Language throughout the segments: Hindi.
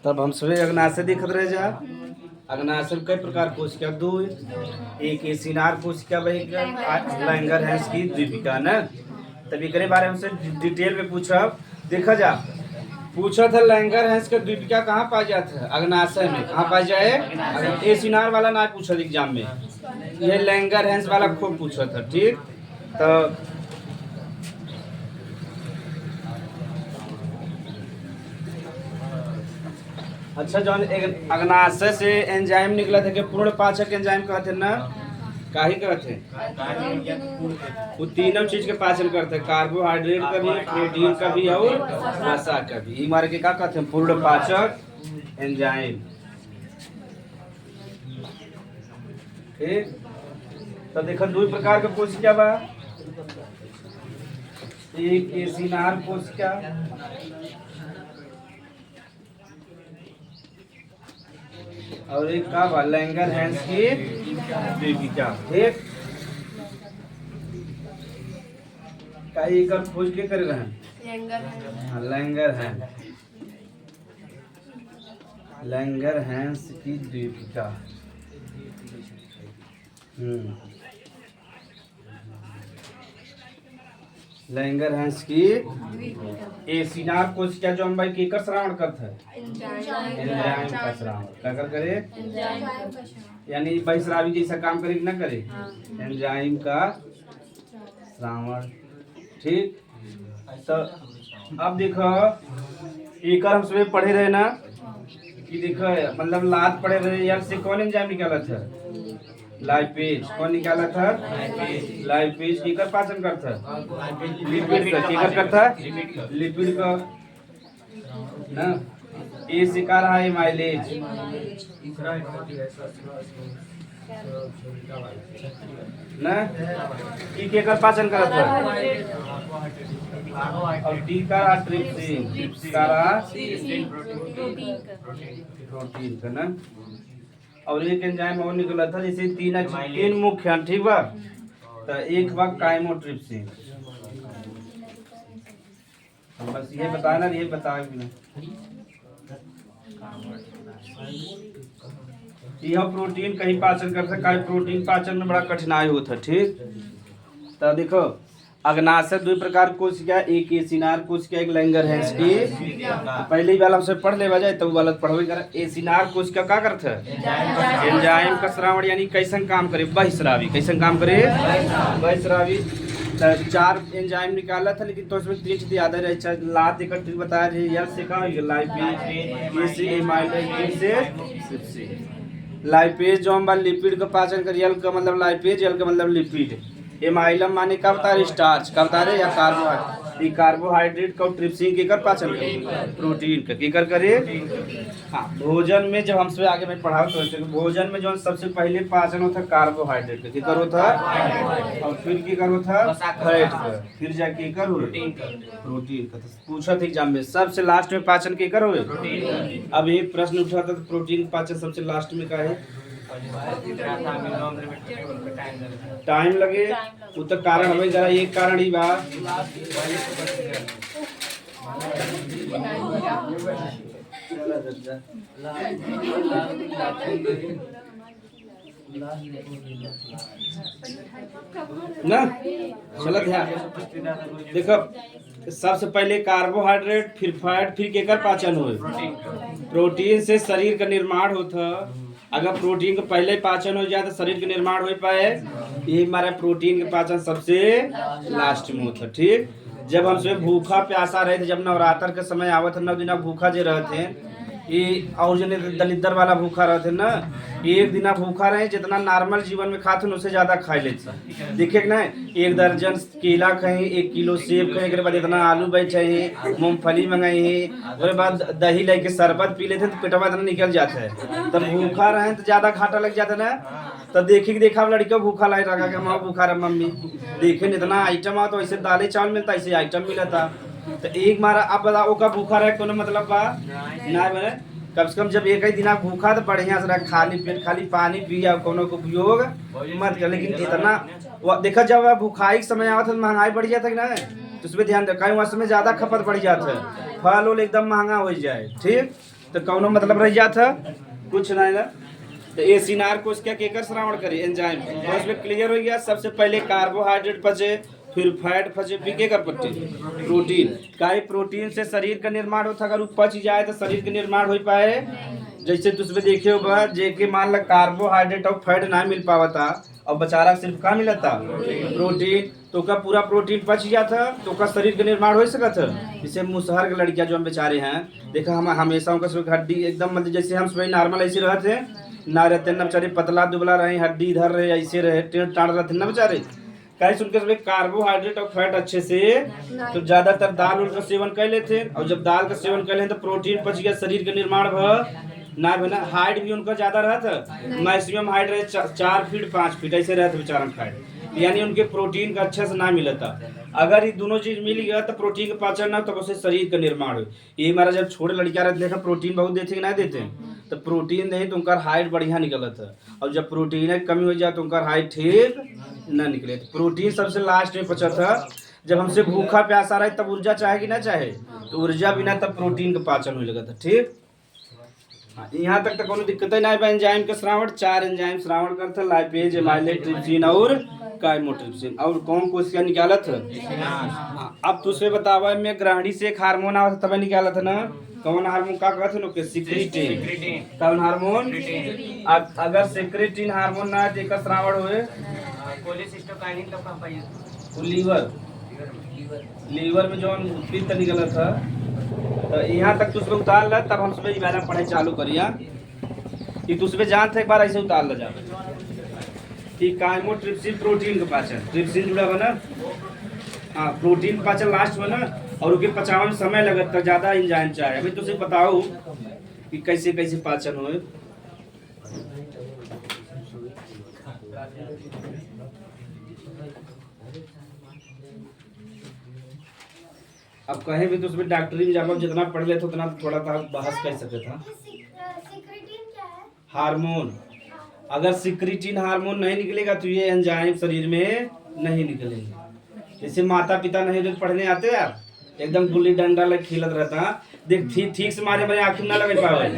तब हम सभी अग्नाशय दिखत रह जा। अग्नाशय कई प्रकार कोशिका दो, एक एसिनार कोशिका भाई लैंगर है इसकी द्वीपिका न। तब एकरे बारे में से डिटेल में पूछब। देखा जा पूछा था लैंगर हैंस का द्वीपिका कहाँ पाया जाता है? अग्नाशय में। कहाँ पाया जाए? एसिनार वाला ना पूछा एग्जाम में, ये लैंगर हैंस वाला खूब पूछा था। ठीक, तो अच्छा जौन अग्नाशय से एंजाइम निकला था कि पूर्ण पाचक एंजाइम कहते ना, काहे कहते? वो तीनों चीज के पाचन करते हैं, कार्बोहाइड्रेट का भी, प्रोटीन का भी और वसा का भी। ई मारे के का कहते हैं? पूर्ण पाचक एंजाइम। ठीक, तो देखो दो प्रकार के कोशिका बा, एक एसिनार कोशिका और एक का बा लैंगर हैंस की द्वीपिका। ठीक, का एकर खोज के करे रहे? लैंगर हैंस, लैंगर हैंस की द्वीपिका। लैंगर हैंस की एसिनार कोशिका जो हम भाई केकर श्रावण करते हैं? एंजाइम का श्रावण। क्या कर करे? यानी बहिस्रावी जैसा काम करे कि ना करे? एंजाइम का श्रावण। ठीक, तो अब देखो एकर हम सुबह पढ़े रहे ना कि देखो मतलब लात पढ़े रहे यार से कौन एंजाइम निकाला था? लाइपेज। कौन निकाला था? लाइपेज केकर पाचन करता है? लिपिड का। केकर करता है? लिपिड का ना। ए से का रहा है? माइलेज ना। ई केकर पाचन करता है? और टी का रहा ट्रिप्सिन। ट्रिप्सिन का रहा प्रोटीन का ना। और एक एंजाइम और निकला था जैसे तीन मुख्य हैं। ठीक बा, तो एक बा काइमोट्रिप्सिन। बस ये बताना, ये बता यह प्रोटीन कहीं पाचन कर सकता है, प्रोटीन पाचन में बड़ा कठिनाई होता है। ठीक, तो देखो अग्नाशय दो प्रकार कोशिका, एक एसिनार कोशिका, एक लैंगर हैंस की। पहले ही वाला हमसे पढ़ ले जाए तो वाला पढ़वे कर। एसिनार कोशिका का करता है? एंजाइम का श्रावण, यानी कैसन काम करे? बहिस्रावी। कैसन काम करे? बहिस्रावी। तो 4 एंजाइम निकाला था लेकिन तो उसमें 3 चीज याद रहे। लात इकट्ठी बताया रही यल से का लाइपेज, से एमाइलेज से ट्रिप्सिन। लाइपेज जो हम लिपिड का पाचन कर, यल का मतलब लाइपेज, यल का मतलब लिपिड। एमाइलम माने का बता रहे? स्टार्च का बता रहे या कार्बोहाइड्रेट। कार्बोहाइड्रेट का ट्रिप्सिन के कर पाचन करे? प्रोटीन का के कर करे? हाँ, भोजन में जब हमसे आगे मैं पढ़ाऊँ तो भोजन में जो सबसे पहले पाचन होता है कार्बोहाइड्रेट का, के कर होता है? और फिर के कर होता है? फैट का, फिर जाके कर प्रोटीन का। तो पूछा था एग्जाम में सबसे लास्ट में पाचन के कर होए? अब ये प्रश्न उठा था प्रोटीन पाचन सबसे लास्ट में का है? टाइम लगे वो तो कारण हमें जरा एक कारण ही बा। ना चलो ध्यान देखो, सबसे पहले कार्बोहाइड्रेट, फिर फैट, फिर केकर पाचन होए? प्रोटीन से शरीर का निर्माण होता। अगर प्रोटीन का पहले पाचन हो जाए तो शरीर का निर्माण हो पाए। ये हमारा प्रोटीन का पाचन सबसे लास्ट में होता। ठीक, जब हम सुबह भूखा प्यासा रहे थे, जब नवरात्र के समय आवत 9 दिन भूखा जो रहते ये और जो दलिद्र वाला भूखा रहते ना, एक दिन भूखा रहे जितना नॉर्मल जीवन में खाते उससे ज्यादा खा लेते। देखे ना, 1 दर्जन केला खाए, 1 किलो सेब खाए, एक बाद इतना आलू बेचे हैं, मूंगफली मंगाई है, उसके बाद दही लेके शरबत पी लेते तो पेटवा इतना निकल जाता है। तब भूखा रहे तो ज्यादा घाटा लग जाता ना। तो देखा लड़का भूखा लग रहा कि माँ भूखा रहा, मम्मी देखे इतना आइटम आ तो ऐसे दालें चावल मिलता, ऐसे आइटम मिला था। तो एक मारा अब बताओ का भूखा रहे कोनो मतलब बा ना बने। कम से कम जब एक ही दिन भूखा तो बढ़िया से खाली पेट खाली पानी पिया, कोनो को उपयोग मत कर। लेकिन इतना देखा जब भूखाई के समय आवत तो महंगाई बढ़ जाता कि ना, तो उसमें ध्यान रखा मौसम में ज्यादा खपत बढ़ जाता है, फल उल एकदम महंगा हो जाए, ठीक। तो कौनो मतलब रह जाता कुछ नहीं ना। तो एसिनार को क्या केकर श्रावण करे एंजाइम, तो उसमें क्लियर हो गया। सबसे पहले कार्बोहाइड्रेट पचे, फिर फैट पचे, फिर के कर पट्टी प्रोटीन। का प्रोटीन से शरीर का निर्माण होता, अगर वो पच जाए तो शरीर का निर्माण हो पाए। जैसे तुझमें देखे होगा जेके मान ला कार्बोहाइड्रेट और फैट ना मिल पावा था और बेचारा सिर्फ का मिला था प्रोटीन, तो का पूरा प्रोटीन पच गया था, तो का शरीर का निर्माण हो सका था। जैसे मुसहर के लड़कियां जो हम बेचारे हैं, देखा हम हमेशा उनका हड्डी एकदम मतलब जैसे हम सुबह नॉर्मल ऐसे रहते हैं ना, रहते ना बेचारे, पतला दुबला रहे, हड्डी इधर रहे, ऐसे रहे, टेढ़ टाढ़ रहते ना बेचारे। कैसे उनके सब कार्बोहाइड्रेट और फैट अच्छे से, तो ज्यादातर दाल उल का सेवन कर लेते, और जब दाल का सेवन कर लेते तो प्रोटीन पच गया, शरीर का निर्माण ना बना। हाइट भी उनका ज्यादा रहा था, मैक्सिमम हाइट रहे 4 फीट 5 फीट ऐसे रहे थे बेचारा हाइट, यानी उनके प्रोटीन का अच्छे से ना मिला था। अगर ये दोनों चीज मिल गया तो प्रोटीन का पाचन ना, तो उससे शरीर का निर्माण हो। ये हमारा जब छोटे लड़कियां रहते देखा प्रोटीन बहुत देते कि नहीं देते, तो प्रोटीन नहीं तो उनका हाइट बढ़िया निकला था, और जब प्रोटीन की कमी हो जाए तो उनका हाइट ठीक ना निकले। तो प्रोटीन सबसे लास्ट में बचा था, जब हमसे भूखा प्यासा रहे तब ऊर्जा चाहे कि ना चाहे, तो ऊर्जा बिना तब प्रोटीन का पाचन होने लगा था, ठीक। यहाँ तक तो कोनो दिक्कत ही नहीं। एंजाइम के श्रावण 4 एंजाइम श्रावण करता, लाइपेज, एमाइलेज, ट्रिप्सिन और काइमोट्रिप्सिन। और कौन कोशिका निकाला था? अब तुझसे बतावा में ग्रहणी से एक हार्मोन आवा था, तब निकाला था ना। कौन हार्मोन का कहते हैं? सिक्रेटिन। कौन हार्मोन? अगर सिक्रेटिन हार्मोन ना देकर श्रावण हुए, लीवर में जो पित्त निकला था, तो यहाँ तक तुझमें उतार ला, तब हम सुबह मैंने पढ़ाई चालू करिया कि तुझमें जान था एक बार ऐसे उतार ला जा कि काइमोट्रिप्सिन प्रोटीन का पाचन, ट्रिप्सिन जुड़ा हुआ ना, हाँ प्रोटीन पाचन लास्ट में ना, और उसके पचावन समय लगता ज्यादा एंजाइम चाहिए। अभी तुझे बताओ कि कैसे कैसे पाचन हुए। अब कहीं भी तो उसमें डॉक्टरी में जाकर जितना पढ़ लेते उतना थोड़ा सा बहस कर सकते था। हार्मोन, अगर सिक्रेटिन हार्मोन नहीं निकलेगा तो ये एंजाइम शरीर में नहीं निकलेंगे। जैसे माता पिता नहीं जो पढ़ने आते हैं आप, एकदम गुल्ली डंडा लग खेलत रहता, देख ठीक से मारे मेरे आँख ना लगे पावे।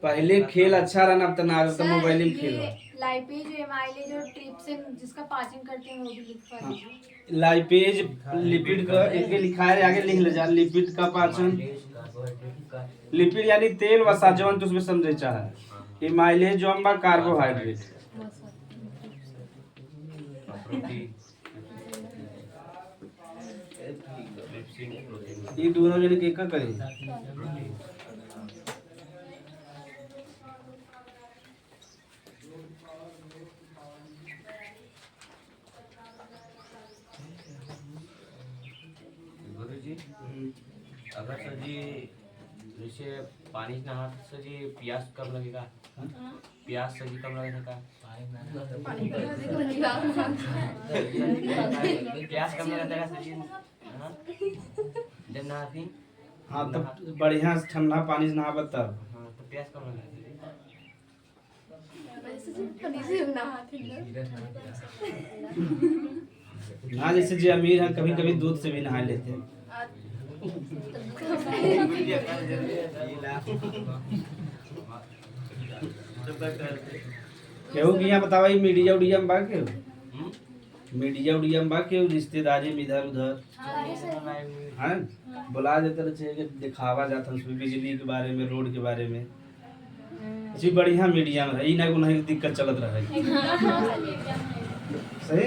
पहले खेल अच्छा रहना, अब तो ना तो मोबाइल में खेल। लाइपेज, एमाइलेज और ट्रिप्सिन जिसका पाचन करते हैं वो भी लिखवा दीजिए। लाइपेज लिपिड का एक लिखा है, आगे लिख ले जा। लिपिड का पाचन, लिपिड यानी तेल वसा जवन तो उसमें समझे चाहे। एमाइलेज जो हम कार्बोहाइड्रेट, ये दोनों जने के का करें। अगर सर जी जैसे पानी नहा सर जी प्यास कब लगेगा? प्यास सर जी कब लगेगा? प्यास कब लगेगा सर जी? जब नहाती, हाँ तो बढ़िया ठंडा पानी से नहावत तब। हाँ तो प्यास कब लगेगा? हाँ जैसे जो अमीर है कभी कभी दूध से भी नहा लेते हैं। केहू कि यहाँ बतावा मीडिया उडिया में बा के, मीडिया उडिया में बा के रिश्तेदारी में इधर उधर हाँ बुला देते रहे कि दिखावा जाता है बिजली के बारे में, रोड के बारे में। जी बढ़िया मीडिया में है, ना नहीं दिक्कत चलत रहा है। सही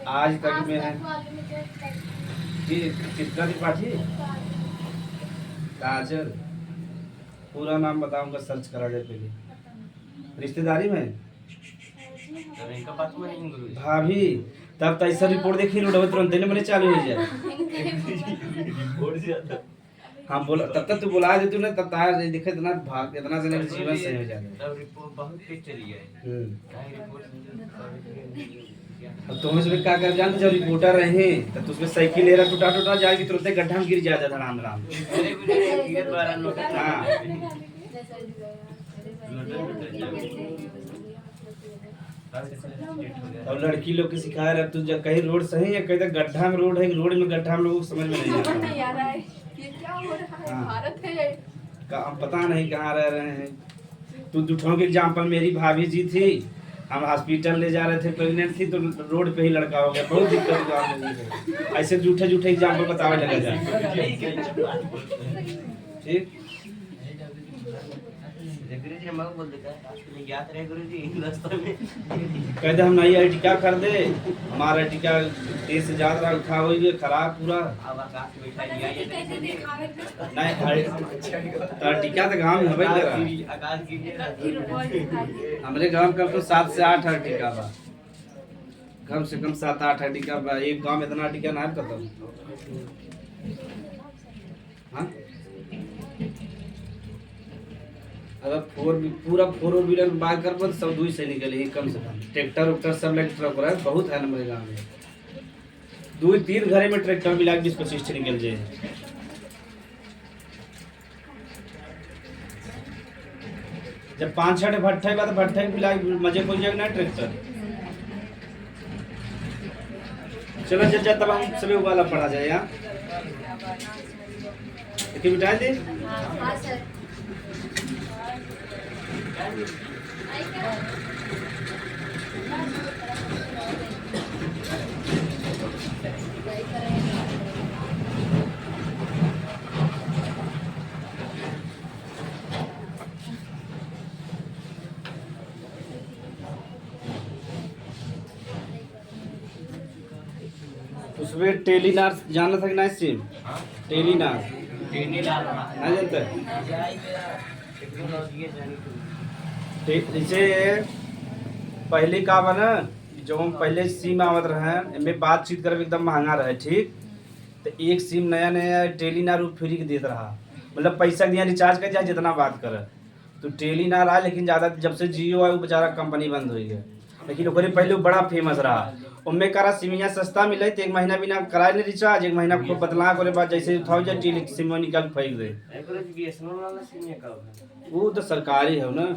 आज तक में है जी। चित्रा त्रिपाठी, काजल, पूरा नाम बताऊंगा, सर्च करा जाए पहले। रिश्तेदारी में भाभी, तब तो ऐसा रिपोर्ट देखी रोड तुरंत मैंने चालू हो जाए। हाँ बोला तब तक तू बुला देती ना, तब तार दिखे इतना भाग इतना से जीवन सही हो जाता। तब रिपोर्ट बहुत तेज चली है। अब तुम इसमें क्या कर जानते, जब रिपोर्टर रहे तो उसमें साइकिल ले रहा टूटा टूटा जाएगी, तुरंत गड्ढा में गिर जाता था राम राम। हाँ अब लड़की लोग के सिखाया रहा तू जब कहीं रोड सही है कहीं तो गड्ढा में रोड है रोड में गड्ढा में लोगों को समझ में नहीं आता नहीं आ रहा है ये क्या हो रहा है हाँ। भारत है हम पता नहीं कहाँ रह रहे हैं। तू दूठों के एग्जाम्पल मेरी भाभी जी थी, हम हॉस्पिटल ले जा रहे थे, प्रेग्नेंट थी तो रोड पे ही लड़का हो गया। बहुत दिक्कत काम है। ऐसे झूठे झूठे एग्जाम्पल बतावे लगा जाए। ठीक कहते हम नई अर्टिका कर दे, हमारा अर्टिका तेज से ज्यादा उठा हो गया खराब पूरा। नहीं अर्टिका तो गाँव में हवे हमारे गाँव का तो 7 से 8 अर्टिका बा, कम से कम 7-8 अर्टिका बा। एक गाँव में इतना अर्टिका ना खत्म। हाँ अगर पूरा 4 व्हीलर बाग कर पर सब दूर से निकले कम से कम। ट्रैक्टर उक्टर सब लेके ट्रक रहा है बहुत है हमारे गाँव में। 2-3 घरे में ट्रैक्टर मिला 20-25 निकल जाए। जब 5-6 भट्ठे बा तो भट्ठे मिला मजे को जाएगा ना ट्रैक्टर। चलो जब तब हम सभी वाला पढ़ा जाए यहाँ बिठा दे। हाँ सर उसमें टेलीनार जानना था कि नहीं सिम? टेलीनार नहीं जानता जैसे पहले का बना जो हम पहले सिम आवत रहे इनमें बातचीत करे एकदम महंगा रहे। ठीक तो एक सिम नया टेलीनार फ्री के देता रहा, मतलब पैसा दिया रिचार्ज कर जाए जितना बात करे। तो टेलीनार आया लेकिन ज़्यादा जब से जियो आया वो बेचारा कंपनी बंद हो गया। लेकिन ओकरे पहले वो बड़ा फेमस रहा। उनमें करा सिमिया सस्ता मिले तो 1 महीना बिना कराए नहीं रिचार्ज, 1 महीना को बदला करे बाद जैसे था टेली सिम निकाल फेंक दे। वो तो सरकारी है ना,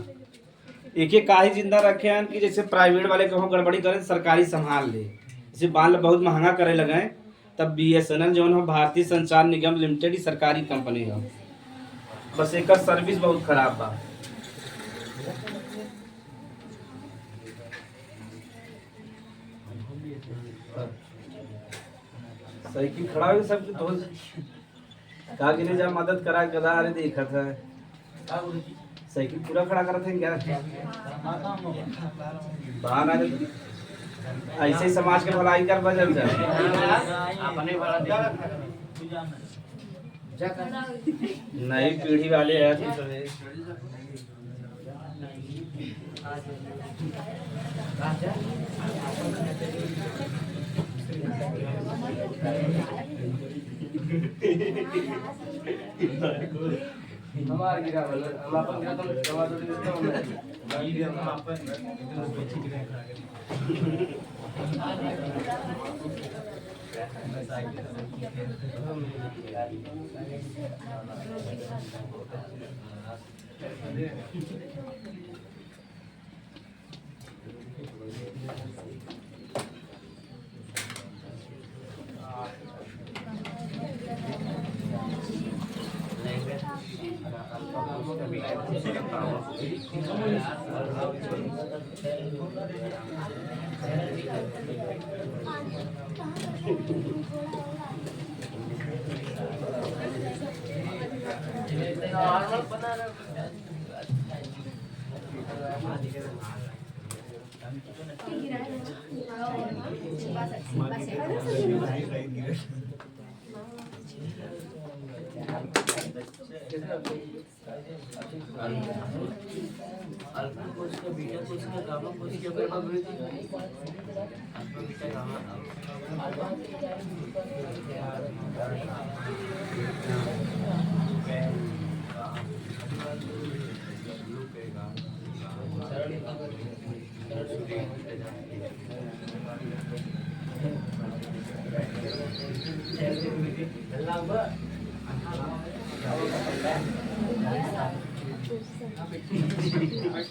एक का ही जिंदा रखे हैं कि जैसे प्राइवेट वाले कहूँ गड़बड़ी करें सरकारी संभाल ले। जैसे बाल बहुत महंगा करे लगे तब BSNL जो है भारतीय संचार निगम लिमिटेड ही सरकारी कंपनी है, बस एक सर्विस बहुत खराब बा। साइकिल खड़ा हो सब तो कहा कि नहीं जा मदद करा गदा अरे देखा था साइकिल पूरा खड़ा करा था क्या बहाना ऐसे ही समाज के भलाई कर बजल जाए। नई पीढ़ी वाले हैं हमार गिरा वाला हम अपन गिरा तो दवा दो देता हूं मैं ये हम अपन बेची गिरा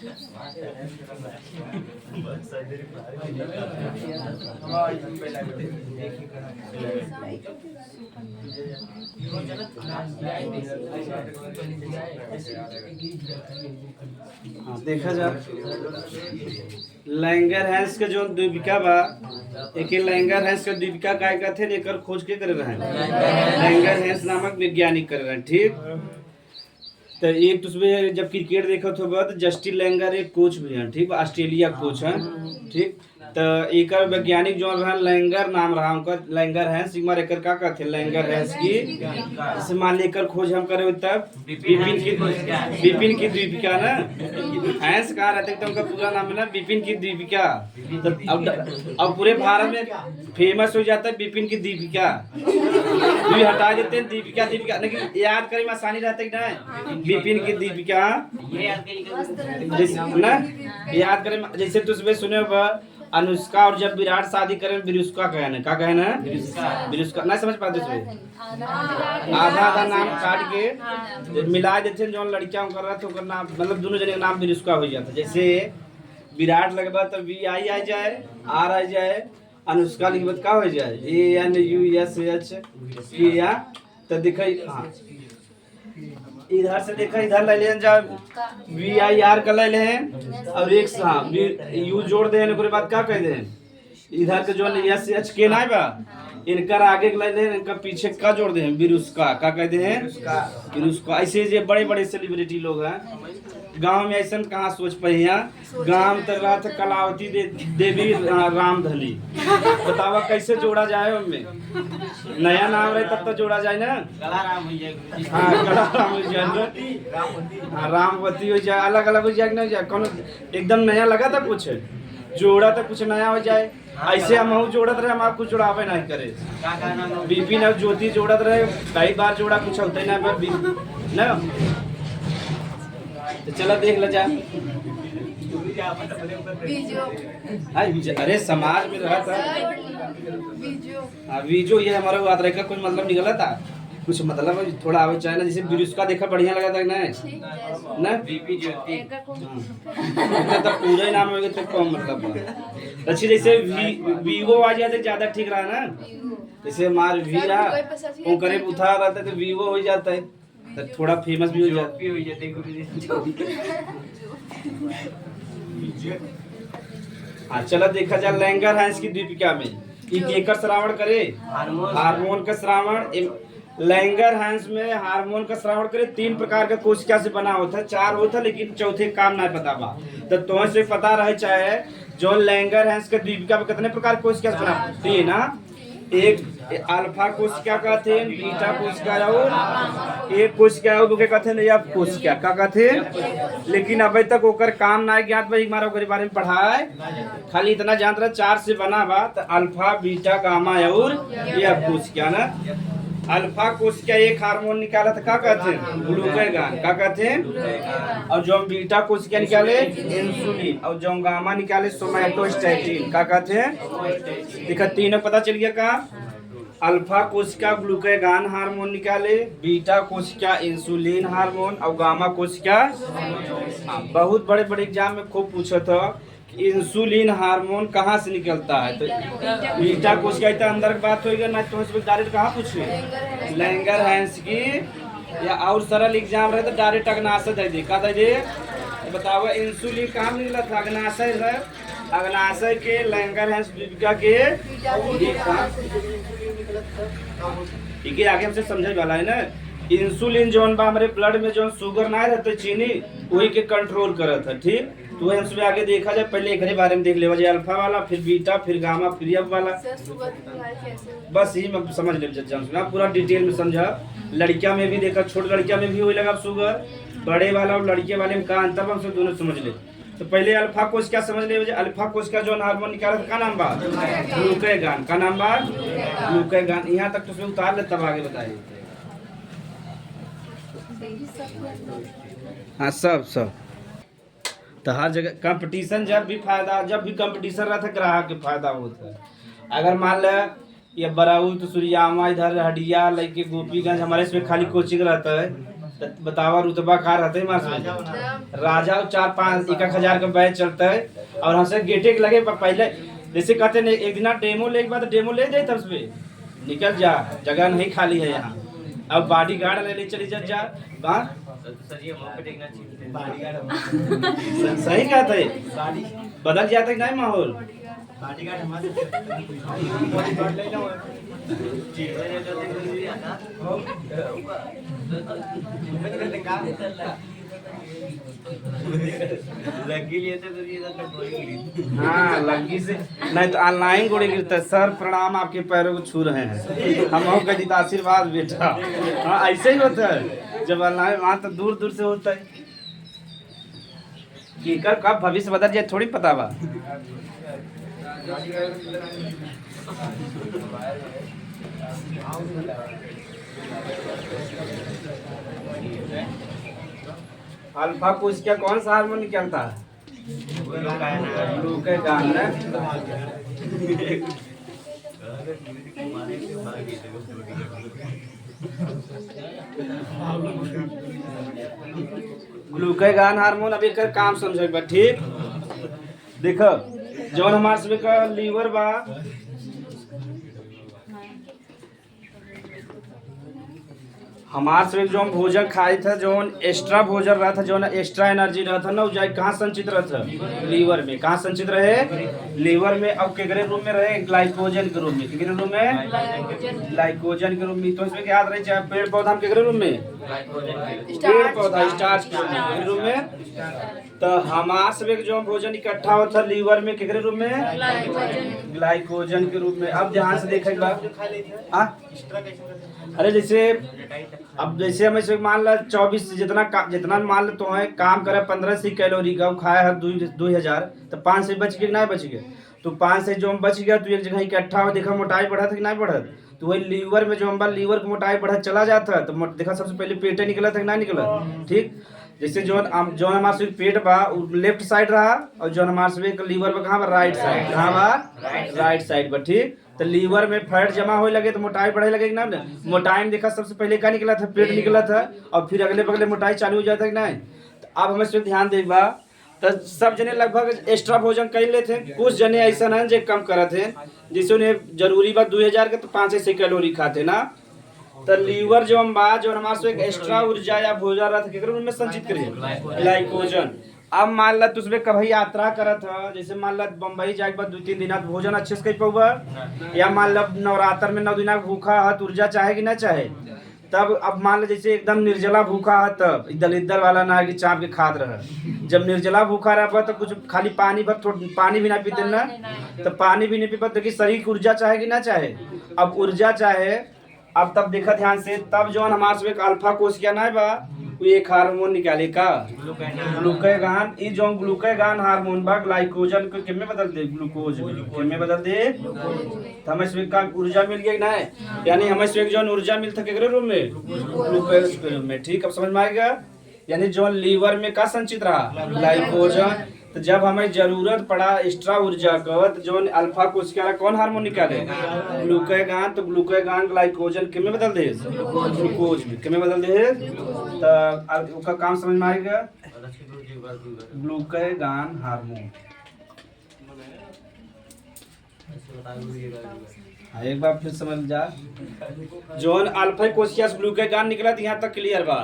हाँ देखा जा लैंगर हैंस के जो द्वीपिका बा एक लैंगर हैंस के द्वीपिका काय कहते एकर खोज के करे रहे लैंगर हैंस नामक वैज्ञानिक करे रहे ठीक। तो एक तो उसमें जब क्रिकेट देखा तो जस्टिन लैंगर एक कोच भी हैं ठीक ऑस्ट्रेलिया कोच हैं ठीक। तो एक वैज्ञानिक जो रहा लैंगर नाम रहा उनका लैंगर हैंस सिग्मर एकर का कहते हैं लैंगर हैंस की जैसे मान लेकर खोज हम करे तब विपिन की द्वीपिका ना हैंस कहा रहते तो उनका पूरा नाम है ना विपिन की द्वीपिका। तो अब पूरे भारत में फेमस हो जाता है विपिन की दीपिका भी हटा देते हैं दीपिका दीपिका लेकिन याद करें में आसानी रहता है ना विपिन की दीपिका ना याद करें जैसे तो सुबह सुने अनुष्का और जब विराट शादी करें विरुष्का कहना क्या कहना विरुष्का नहीं समझ पाते सुबह आधा आधा नाम काट के मिला देते हैं जो लड़कियां कर रहा था नाम मतलब दोनों जने का नाम विरुष्का हो जाता जैसे विराट लगवा तो VI आ जाए R आ जाए अनुष्का लिखबा का हो जाए ANUSH या तो देखा हाँ इधर से देखा इधर ले लें जब VIR का ले लें और एक हाँ U जोड़ दें उसके बाद क्या कह दें इधर के जो SH के ना बा इनकर आगे ले लें इनका पीछे का जोड़ दें विरुष्का क्या कहते हैं विरुष्का। ऐसे जो बड़े बड़े सेलिब्रिटी लोग हैं गांव में ऐसा कहाँ सोच पाई गांव तक रहा था कलावती देवी राम धली बतावा कैसे जोड़ा जाए उनमें नया नाम रहे तब तो जोड़ा जाए ना हाँ कलाराम हो जाए हाँ रामवती हो जाए अलग अलग हो जाए ना जाए कौन एकदम नया लगा था कुछ जोड़ा तो कुछ नया हो जाए ऐसे हम जोड़त रहे हम आपको जोड़ावे नहीं करे विपिन और ज्योति जोड़त रहे कई बार जोड़ा कुछ होता ही ना तो चलो देख लो जा अरे समाज में रहा था वीजो ये हमारा बात रहेगा कुछ मतलब निकला था कुछ मतलब थोड़ा आवे चाहे ना जैसे विरुष्का देखा बढ़िया लगा था ना बीपी ज्योति तो पूरा नाम हो गया तो कम मतलब अच्छी जैसे वीवो आ जाते ज्यादा ठीक रहा ना जैसे हमारे वीरा वो करीब उठा रहता है तो वीवो हो जाता है तो थोड़ा फेमस भी हो जाते हाँ चलो देखा जाए लैंगर हैंस की दीपिका में एक श्रावण करे हार्मोन का श्रावण लैंगर हैंस में हार्मोन का श्रावण करे 3 प्रकार का कोशिका से बना होता है 4 होता है लेकिन चौथे काम नहीं पता बा तो तुम्हें से पता रहे चाहे जो लैंगर हैंस के दीपिका में कितने प्रकार कोशिका से बना 3 ना एक अल्फा कोशिका कहते हैं बीटा कोशिका और एक कोशिका कहते हैं या कोशिका क्या कहते हैं लेकिन अभी तक ओकर काम ना ज्ञात भाई हमारा ओकर बारे में पढ़ाए खाली इतना जानते रहे 4 से बना बा तो अल्फा बीटा गामा और या कोशिका ना अल्फा कोशिका एक हार्मोन निकाला था क्या कहते हैं ग्लूकागॉन क्या कहते हैं और जो हम बीटा कोशिका निकाले इंसुलिन और जो गामा निकाले सोमैटोस्टैटिन क्या कहते हैं देखा तीनों पता चल गया का अल्फा कोशिका ग्लूकागॉन हार्मोन निकाले बीटा कोशिका इंसुलिन हार्मोन और गामा कोशिका बहुत बड़े बड़े एग्जाम में खूब पूछा था इंसुलिन हार्मोन कहाँ से निकलता है तो बीटा कोशिका इतना अंदर की बात होगी ना तो डायरेक्ट कहाँ पूछे लैंगर हैंस की या और सरल एग्जाम रहे तो डायरेक्ट अग्नाशय दे दे का दे दे बताओ इंसुलिन कहाँ निकला था अग्नाशय है अग्नाशय के लैंगर हैंस दीपिका के ठीक है आगे हमसे समझे वाला है ना इंसुलिन जो हमारे ब्लड में जो शुगर ना रहता चीनी वही के कंट्रोल करता है ठीक तो हम सब आगे देखा जाए पहले एक बारे में देख ले अल्फा वाला फिर बीटा फिर गामा फिर एफ वाला बस यही मैं समझ ले पूरा डिटेल में समझा लड़कियां में भी देखा छोटी लड़कियां में भी वही लगा शुगर बड़े वाला और लड़के वाले में का अंतर हम सब दोनों समझ ले तो पहले अल्फा कोशिका समझ ले अल्फा कोशिका जो हार्मोन निकाला था का नाम बा ग्लूकागॉन का नाम बा ग्लूकागॉन यहाँ तक तो उतार ले तब आगे बताइए हाँ सब तो हर जगह कंपटीशन जब भी कंपटीशन रहता है ग्राहक के फायदा होता है अगर मान ले ये बराउत सूर्यामा इधर हडिया लेके गोपीगंज हमारे इसमें खाली कोचिंग रहता है तो बतावा रुतबा का रहते हैं मास्टर राजा 4-5 1,000 का बैच चलता है और हमसे गेटे के लगे पहले जैसे कहते हैं एक दिन डेमो ले के बाद डेमो ले जाए तब से निकल जा जगह नहीं खाली है यहाँ अब बॉडी गार्ड ले चली जा सर ये मौके देखना चाहिए सही कहता है बदल जाता है कि नहीं माहौल लगी लिए थे तो ये हाँ लगी से नहीं तो ऑनलाइन गोड़े गिरता है सर प्रणाम आपके पैरों को छू रहे हैं हम का जीता आशीर्वाद बेटा हाँ ऐसे ही होता है जब ऑनलाइन वहाँ तो दूर दूर से होता है कि कब भविष्य बदल जाए थोड़ी पता बा अल्फा कुछ क्या कौन सा हार्मोन निकलता है ग्लूकागॉन ना ग्लूकागॉन हार्मोन अभी कर काम समझे बा ठीक देखो जौन हमारे सब का लीवर बा हमारे से जो भोजन खाए था जो एक्स्ट्रा भोजन रहा था जो एक्स्ट्रा एनर्जी रहा था ना वो जाए कहाँ संचित रहा था लीवर में कहाँ संचित रहे लीवर में अब केकरे रूप में रहे ग्लाइकोजन के रूप में केकरे रूप में ग्लाइकोजन के रूप में तो इसमें याद रहे चाहे पेड़ पौधा हम केकरे रूप में पेड़ पौधा स्टार्च के रूप में तो हमारे से जो भोजन इकट्ठा होता था लीवर में केकरे रूप में ग्लाइकोजन के रूप में अब ध्यान से देखेगा अरे जैसे अब जैसे हम ऐसे मान ला 24 जितना मान लो तो है काम करे 1500 कैलोरी का खाया है 2000 तो 5 से बच गए नहीं बच गए तो 5 से जो हम बच गया तो एक जगह इकट्ठा हो देखा मोटाई बढ़ा था कि नहीं बढ़ा तो वही लीवर में जो हम लीवर की मोटाई बढ़ा चला जाता तो देखा सबसे पहले पेटे निकला था कि नहीं निकला ठीक जैसे जो हमारे पेट बा लेफ्ट साइड रहा और जो हमारे लीवर बा कहाँ बा राइट साइड कहाँ बा राइट साइड बा ठीक तो लीवर में फैट जमा होने लगे तो मोटाई बढ़े लगे ना मोटाई में देखा सबसे पहले क्या निकला था पेट निकला था और फिर अगले बगले मोटाई चालू हो जाता है कि नहीं तो अब हमें सिर्फ ध्यान देगा तो सब जने लगभग एक्स्ट्रा भोजन कर लेते हैं कुछ जने ऐसा है जो कम करते हैं जिससे उन्हें जरूरी बा 2000 के तो 500 कैलोरी खाते ना तो लीवर जो हम बा जो हमारे एक एक्स्ट्रा ऊर्जा या भोजन रहा था उनमें संचित करिए ग्लाइकोजन अब मान ला तुझमें कभी यात्रा करत है जैसे मान ला बम्बई जाए के बाद 2-3 दिन भोजन अच्छे से कर पाऊगा या मान ला नवरात्र में 9 दिन भूखा है ऊर्जा चाहे कि ना चाहे तब अब मान लो जैसे एकदम निर्जला भूखा है तब इधर वाला ना है कि चाप के खाद रहे जब निर्जला भूखा रहा तो कुछ खाली पानी पानी भी ना पीते ना तो पानी भी नहीं पी पाते शरीर की ऊर्जा चाहे कि ना चाहे अब ऊर्जा चाहे अब तब देखा ध्यान से तब जो हमारे अल्फा कोश क्या ना बा एक हार्मोन निकाले का ग्लूकागॉन ये जो ग्लूकागॉन हार्मोन बा ग्लाइकोजन को किसमें बदल दे ग्लूकोज में बदल दे तो हमें स्वेग का ऊर्जा मिल गया ना यानी हमें स्वेग जो ऊर्जा मिलता केकरे रूप में ग्लूकोज के रूप में ठीक अब समझ में आएगा यानी जो लीवर में का संचित रहा ग्लाइकोजन तो जब हमें जरूरत पड़ा एक्स्ट्रा ऊर्जा का तो जो अल्फा कोशिका कौन हार्मोन निकाले ग्लूकागॉन तो ग्लूकागॉन ग्लाइकोजन किसमें बदल दे ग्लूकोज में किसमें बदल दे तो उसका काम समझ में आएगा ग्लूकागॉन हार्मोन एक बार फिर समझ जा जोन अल्फा कोशिका ग्लूकागॉन निकला यहाँ तक क्लियर बा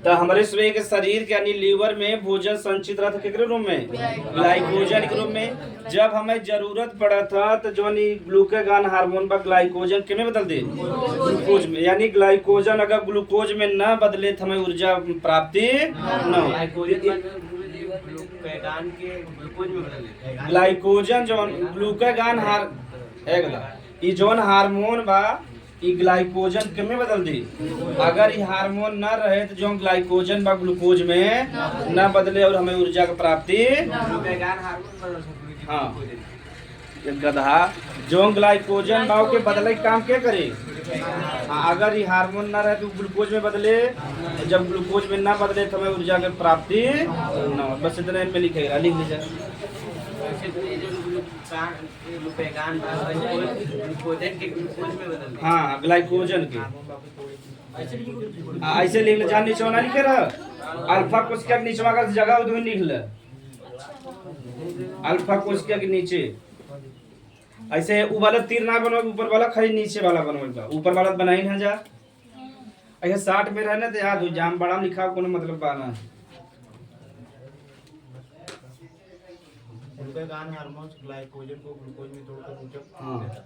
तो हमारे के शरीर यानी लीवर में भोजन संचित रहा था केकरे रूप में ग्लाइकोजन के रूप में जब हमें जरूरत पड़ा था तो जो ग्लूकागॉन हार्मोन बा ग्लाइकोजन के में बदल दे ग्लूकोज में यानी ग्लाइकोजन अगर ग्लूकोज में न बदले तो हमें ऊर्जा प्राप्ति न ग्लाइकोजन जो ग्लूकागॉन ये जोन हार्मोन बा ये ग्लाइकोजन के में बदल दी अगर ये हार्मोन न रहे तो जो ग्लाइकोजन बा ग्लूकोज में न बदले और हमें ऊर्जा की प्राप्ति हाँ गधा जो ग्लाइकोजन बा के बदले काम क्या करे अगर ये हार्मोन न रहे तो ग्लूकोज में बदले जब ग्लूकोज में न बदले तो हमें ऊर्जा की प्राप्ति न बस इतने में लिखेगा लिख लीजिए जैसे ये जो ग्लूकोकान ग्लूकोजन के ग्लूकोज में बदल दे। हाँ ग्लाइकोजन के ऐसे लिख ले, जहाँ नीचे ना लिखे रहा अल्फा कोशिका के नीचे का जगह उधर लिख ले, अल्फा कोशिका के नीचे। ऐसे ऊ वाला तीर ना बनवा, ऊपर वाला खाली नीचे वाला बनवा, ऊपर वाला बनाई ना जा। ऐसे 60 में रहने तो याद हो जाम बड़ा लिखा कोनो मतलब बाना। ग्लूकागॉन हार्मोन ग्लाइकोजन को ग्लूकोज में तोड़कर ऊतक हाँ। देता है।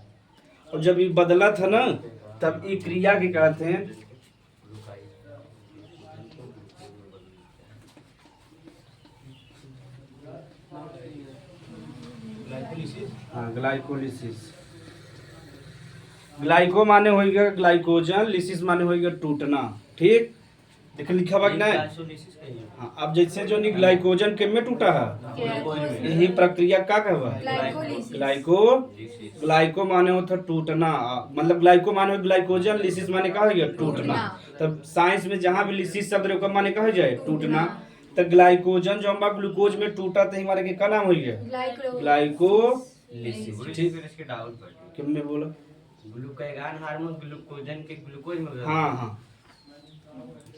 और जब ये बदला था ना तब ये क्रिया के कहते हैं ग्लाइकोलिसिस हाँ ग्लाइकोलिसिस। ग्लाइको माने होइगा ग्लाइकोजन, लिसिस माने होइगा टूटना। ठीक देख लिखा बा कि नहीं? ग्लाइकोलिसिस कहिए। हाँ, अब जैसे जो नी ग्लाइकोजन के में टूटा है यही प्रक्रिया का कहवा है ग्लाइकोलिसिस। ग्लाइको माने होता टूटना, मतलब ग्लाइको माने हो ग्लाइकोजन, लिसिस माने का हो गया टूटना। तब साइंस में जहाँ भी लिसिस शब्द रहे माने का हो जाए टूटना। तो ग्लाइकोजन जो हमारा ग्लूकोज में टूटा तो हमारे के का नाम हो गया ग्लाइकोलिसिस। ठीक फिर इसके डाउट बढ़ किम में बोला? ग्लूकागॉन हार्मोन ग्लूकोजन के ग्लूकोज में बदल हाँ हाँ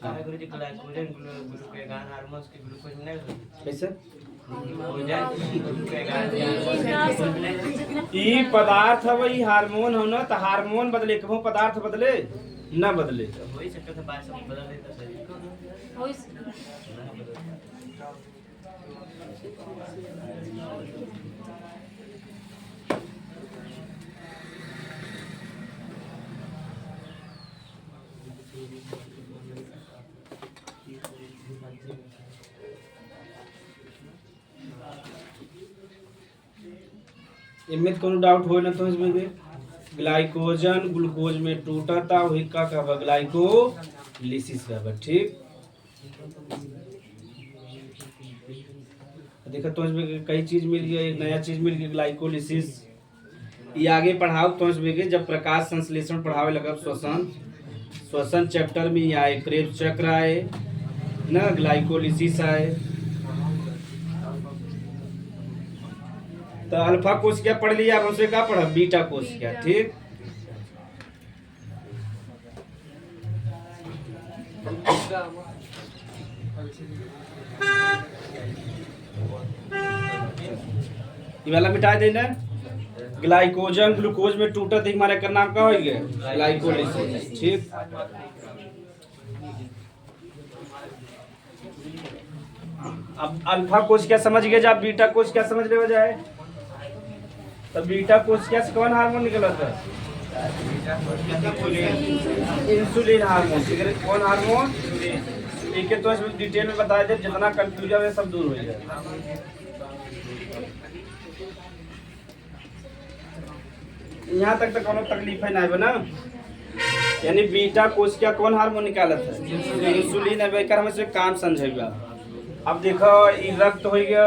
सारे गुरुजी ग्लाइकोजन ग्लूकागॉन हार्मोन के ग्लूकोज में नहीं बदल कैसे? ग्लूकोजन ग्लूकागॉन ई पदार्थ है वही हार्मोन हो ना, तो हार्मोन बदले कहो पदार्थ बदले न बदले। हो ही सकता था बात सब बदल देता शरीर को। इनमें कोनो डाउट हो ना तो इसमें भी ग्लाइकोजन ग्लूकोज में टूटा था वही का कहवा ग्लाइकोलिसिस कहवा। ठीक देखा तो इसमें कई चीज मिल गया, एक नया चीज मिल गया ग्लाइकोलिसिस। ये आगे पढ़ाओ तो इसमें के जब प्रकाश संश्लेषण पढ़ावे लगा श्वसन चैप्टर में ये आए, क्रेब्स चक्र आए ना, ग्लाइकोलिसिस आए। तो अल्फा कोशिका पढ़ लिया, अब हमसे क्या पढ़ा बीटा कोशिका। ठीक ये वाला मिटा देना। ग्लाइकोजन ग्लूकोज में टूटा तो हमारे का नाम का हो गया ग्लाइकोलिसिस। ठीक अब अल्फा कोश क्या समझ गए, जब बीटा कोश क्या समझ रहे हो जाए। तो बीटा कोश क्या से कौन हार्मोन निकला था? Insulin hormone. ठीक है, कौन हार्मोन? ठीक है, तो इसमें डिटेल में बताया दे, जितना कंफ्यूजन है सब दूर हो जाए। यहाँ तक तो कोनो तकलीफ है ना बना। यानी बीटा कोश क्या कौन हार्मोन निकाला था? इंसुलिन है, बेकार हम इसमें काम समझेगा। अब देखो ये रक्त हो गया,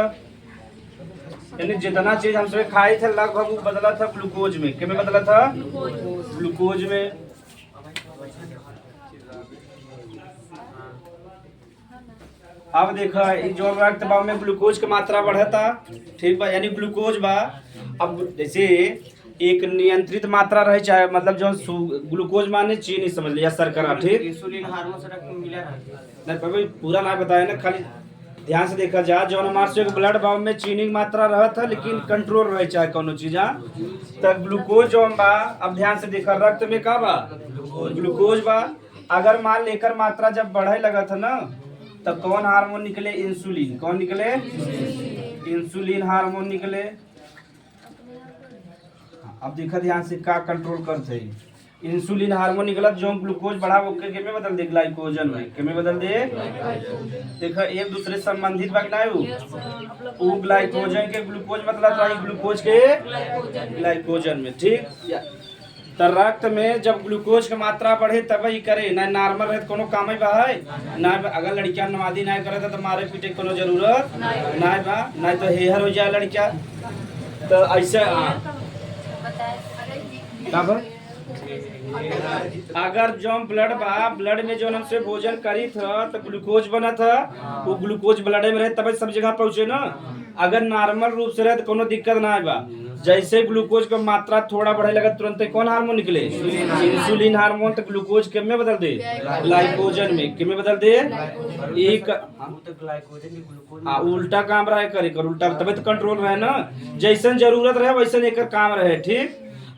यानी जितना चीज हमसे खाई थे लगभग वो बदला था ग्लूकोज में। क्या में बदला था? ग्लूकोज में। अब देखो ये जो रक्त बा में ग्लूकोज की मात्रा बढ़ता। ठीक बा, यानी ग्लूकोज बा। अब जैसे एक नियंत्रित मात्रा रहे, चाहे मतलब जो ग्लूकोज माने चीनी समझ लिया, शर्करा। ठीक, इंसुलिन हार्मोन से रक्त में मिला है नहीं भाई पूरा ना बताया ना, खाली ध्यान से देखा जा। जो हमारे से ब्लड बाउंड में चीनी की मात्रा रहा था, लेकिन कंट्रोल रहे चाहे कोनो चीज। तो ग्लूकोज जो बा, अब ध्यान से देखा रक्त में का बा ग्लूकोज बा। अगर मान लेकर मात्रा जब बढ़े लगा था ना, तब कौन हार्मोन निकले? इंसुलिन। कौन निकले? इंसुलिन हार्मोन निकले। अब देखा ध्यान से का कंट्रोल करते इंसुलिन हार्मोन निकला, जो ग्लूकोज बढ़ा वो के में बदल दे ग्लाइकोजन में। के में बदल दे? देखा एक दूसरे संबंधित बात वो ग्लाइकोजन के ग्लूकोज मतलब ग्लूकोज के ग्लाइकोजन में। ठीक, तो रक्त में जब ग्लूकोज की मात्रा बढ़े तब ही करे ना, नॉर्मल रहे कोनो काम ही बा है ना। अगर लड़कियां नमाजी नहीं करे तो मारे पीटे कोनो जरूरत नहीं बा, नहीं तो हेहर हो जाए लड़कियां। तो ऐसे अगर जो ब्लड बा ब्लड में जो हमसे भोजन करी था तो ग्लूकोज बना था, वो ग्लूकोज ब्लड में रहे तब सब जगह पहुँचे ना। अगर नॉर्मल रूप से रहे तो कोनो दिक्कत ना बा। जैसे ग्लूकोज का मात्रा थोड़ा बढ़े लगा तुरंत कौन हार्मोन निकले? Insulin hormone. तो ग्लूकोज किम में बदल दे? ग्लाइकोजन में। किम में बदल दे? एक हाँ उल्टा काम रहे करे कर उल्टा, तबे तो कंट्रोल रहे ना। जैसन जरूरत रहे वैसन एक काम रहे। ठीक,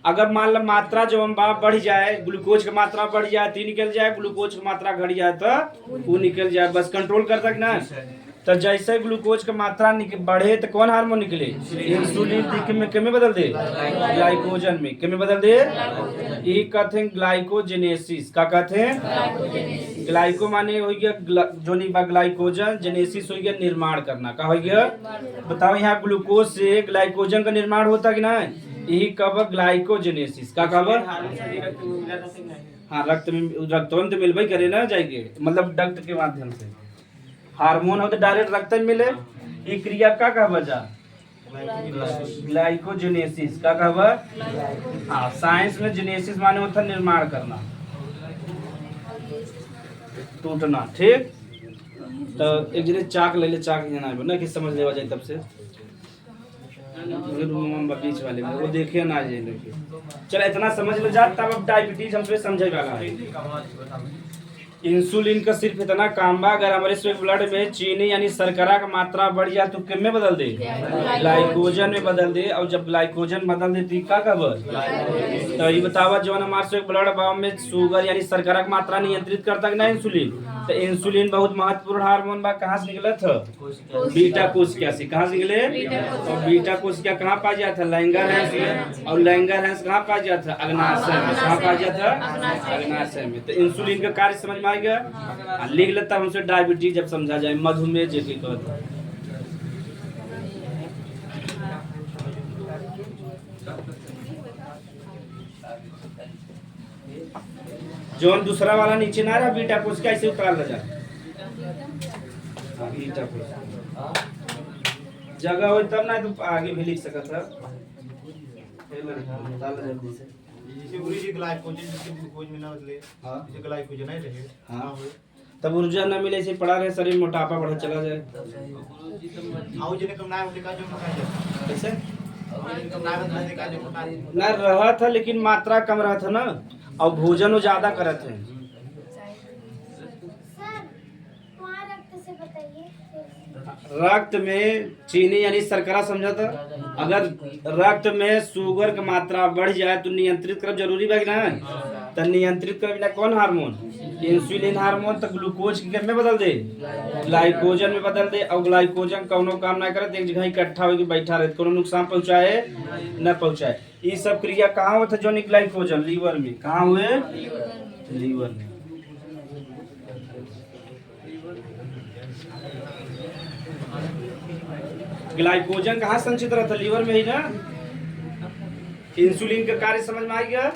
अगर मान लो मात्रा जो हम बढ़ जाए, ग्लूकोज की मात्रा बढ़ जाए तो निकल जाए, ग्लूकोज की मात्रा घट जाए तो वो निकल जाए, बस कंट्रोल कर सकते ना। तो जैसे ग्लूकोज की मात्रा बढ़े तो कौन हार्मोन निकले? इंसुलिन। किम में बदल दे? ग्लाइकोजन में। किम में बदल दे? ये कहते हैं ग्लाइकोजेनेसिस। क्या कहते हैं? ग्लाइको माने हो गया जो नहीं बा ग्लाइकोजन, जेनेसिस हो गया निर्माण करना। क्या हो गया बताओ? यहाँ ग्लूकोज से ग्लाइकोजन का निर्माण होता कि ना? यही कब ग्लाइकोजेनेसिस। क्या कब? हाँ रक्त में, रक्तवन तो मिलवाई करे ना जाएंगे, मतलब डक्ट के माध्यम से। हार्मोन हो तो डायरेक्ट रक्त में मिले। ये क्रिया का कहवा जा? ग्लाइकोजेनेसिस। का कहवा? हाँ साइंस में जेनेसिस माने होता निर्माण करना, टूटना। ठीक, तो एक जने चाक ले ले, चाक जना ना कि समझ लेवा जाए तब से बीच वाले में वो देखे ना जाए लेके। चल इतना समझ लो जा, तब अब डायबिटीज हमसे समझेगा। इंसुलिन का सिर्फ इतना काम बा, अगर हमारे स्वेट ब्लड में चीनी यानी शर्करा का मात्रा बढ़ जाए तो किम में बदल दे? ग्लाइकोजन में बदल दे। और जब ग्लाइकोजन बदल दे तो क्या कब? तो ये बतावा जो हमारे स्वेट ब्लड में शुगर यानी शर्करा की मात्रा नियंत्रित करता है ना इंसुलिन। तो इंसुलिन बहुत महत्वपूर्ण हार्मोन बा। कहाँ से निकला था? बीटा कोशिका से। कहाँ से निकले? और बीटा कोशिका कहाँ पाया जाता था? लैंगरहैंस में। और लैंगरहैंस कहाँ पाया जाता था? अग्नाशय में। कहाँ पाया जाता? अग्नाशय में। तो इंसुलिन का कार्य समझ में आ गया। लिख लेता हमसे डायबिटीज जब समझा जाए, मधुमेह जैसे कहता है। जो दूसरा वाला नीचे ना रहा बीटा कोशिका, ऐसे उतार ले जा। बीटा कोशिका जगह हो तब ना तो आगे भी लिख सकत है। जैसे गुरु जी ग्लाइकोजन जिसके ग्लूकोज में ना बदले, हाँ जैसे ग्लाइकोजन है रहे। हाँ तब ऊर्जा न मिले से पड़ा रहे, शरीर मोटापा बढ़ चला जाए। आओ जने कम ना होने का जो मका जाए कैसे कम ना होने का जो मका ना रहा था, लेकिन मात्रा कम रहा था ना, और भोजन वो ज्यादा करे थे। रक्त में चीनी यानी शर्करा समझा था। अगर रक्त में शुगर की मात्रा बढ़ जाए तो नियंत्रित करना जरूरी है ना। तो नियंत्रित कर बिना कौन हार्मोन? Insulin hormone. तो ग्लूकोज के में बदल दे? ग्लाइकोजन में बदल दे। और ग्लाइकोजन कौनो काम ना करे, एक जगह इकट्ठा होकर बैठा रहे, कोनो नुकसान पहुंचाए न पहुंचाए। ये सब क्रिया कहाँ होता? जो ग्लाइकोजन लीवर में। कहाँ हुए? लीवर में। ग्लाइकोजन कहाँ संचित रहता? लीवर में ही ना। इंसुलिन का कार्य समझ में आ गया।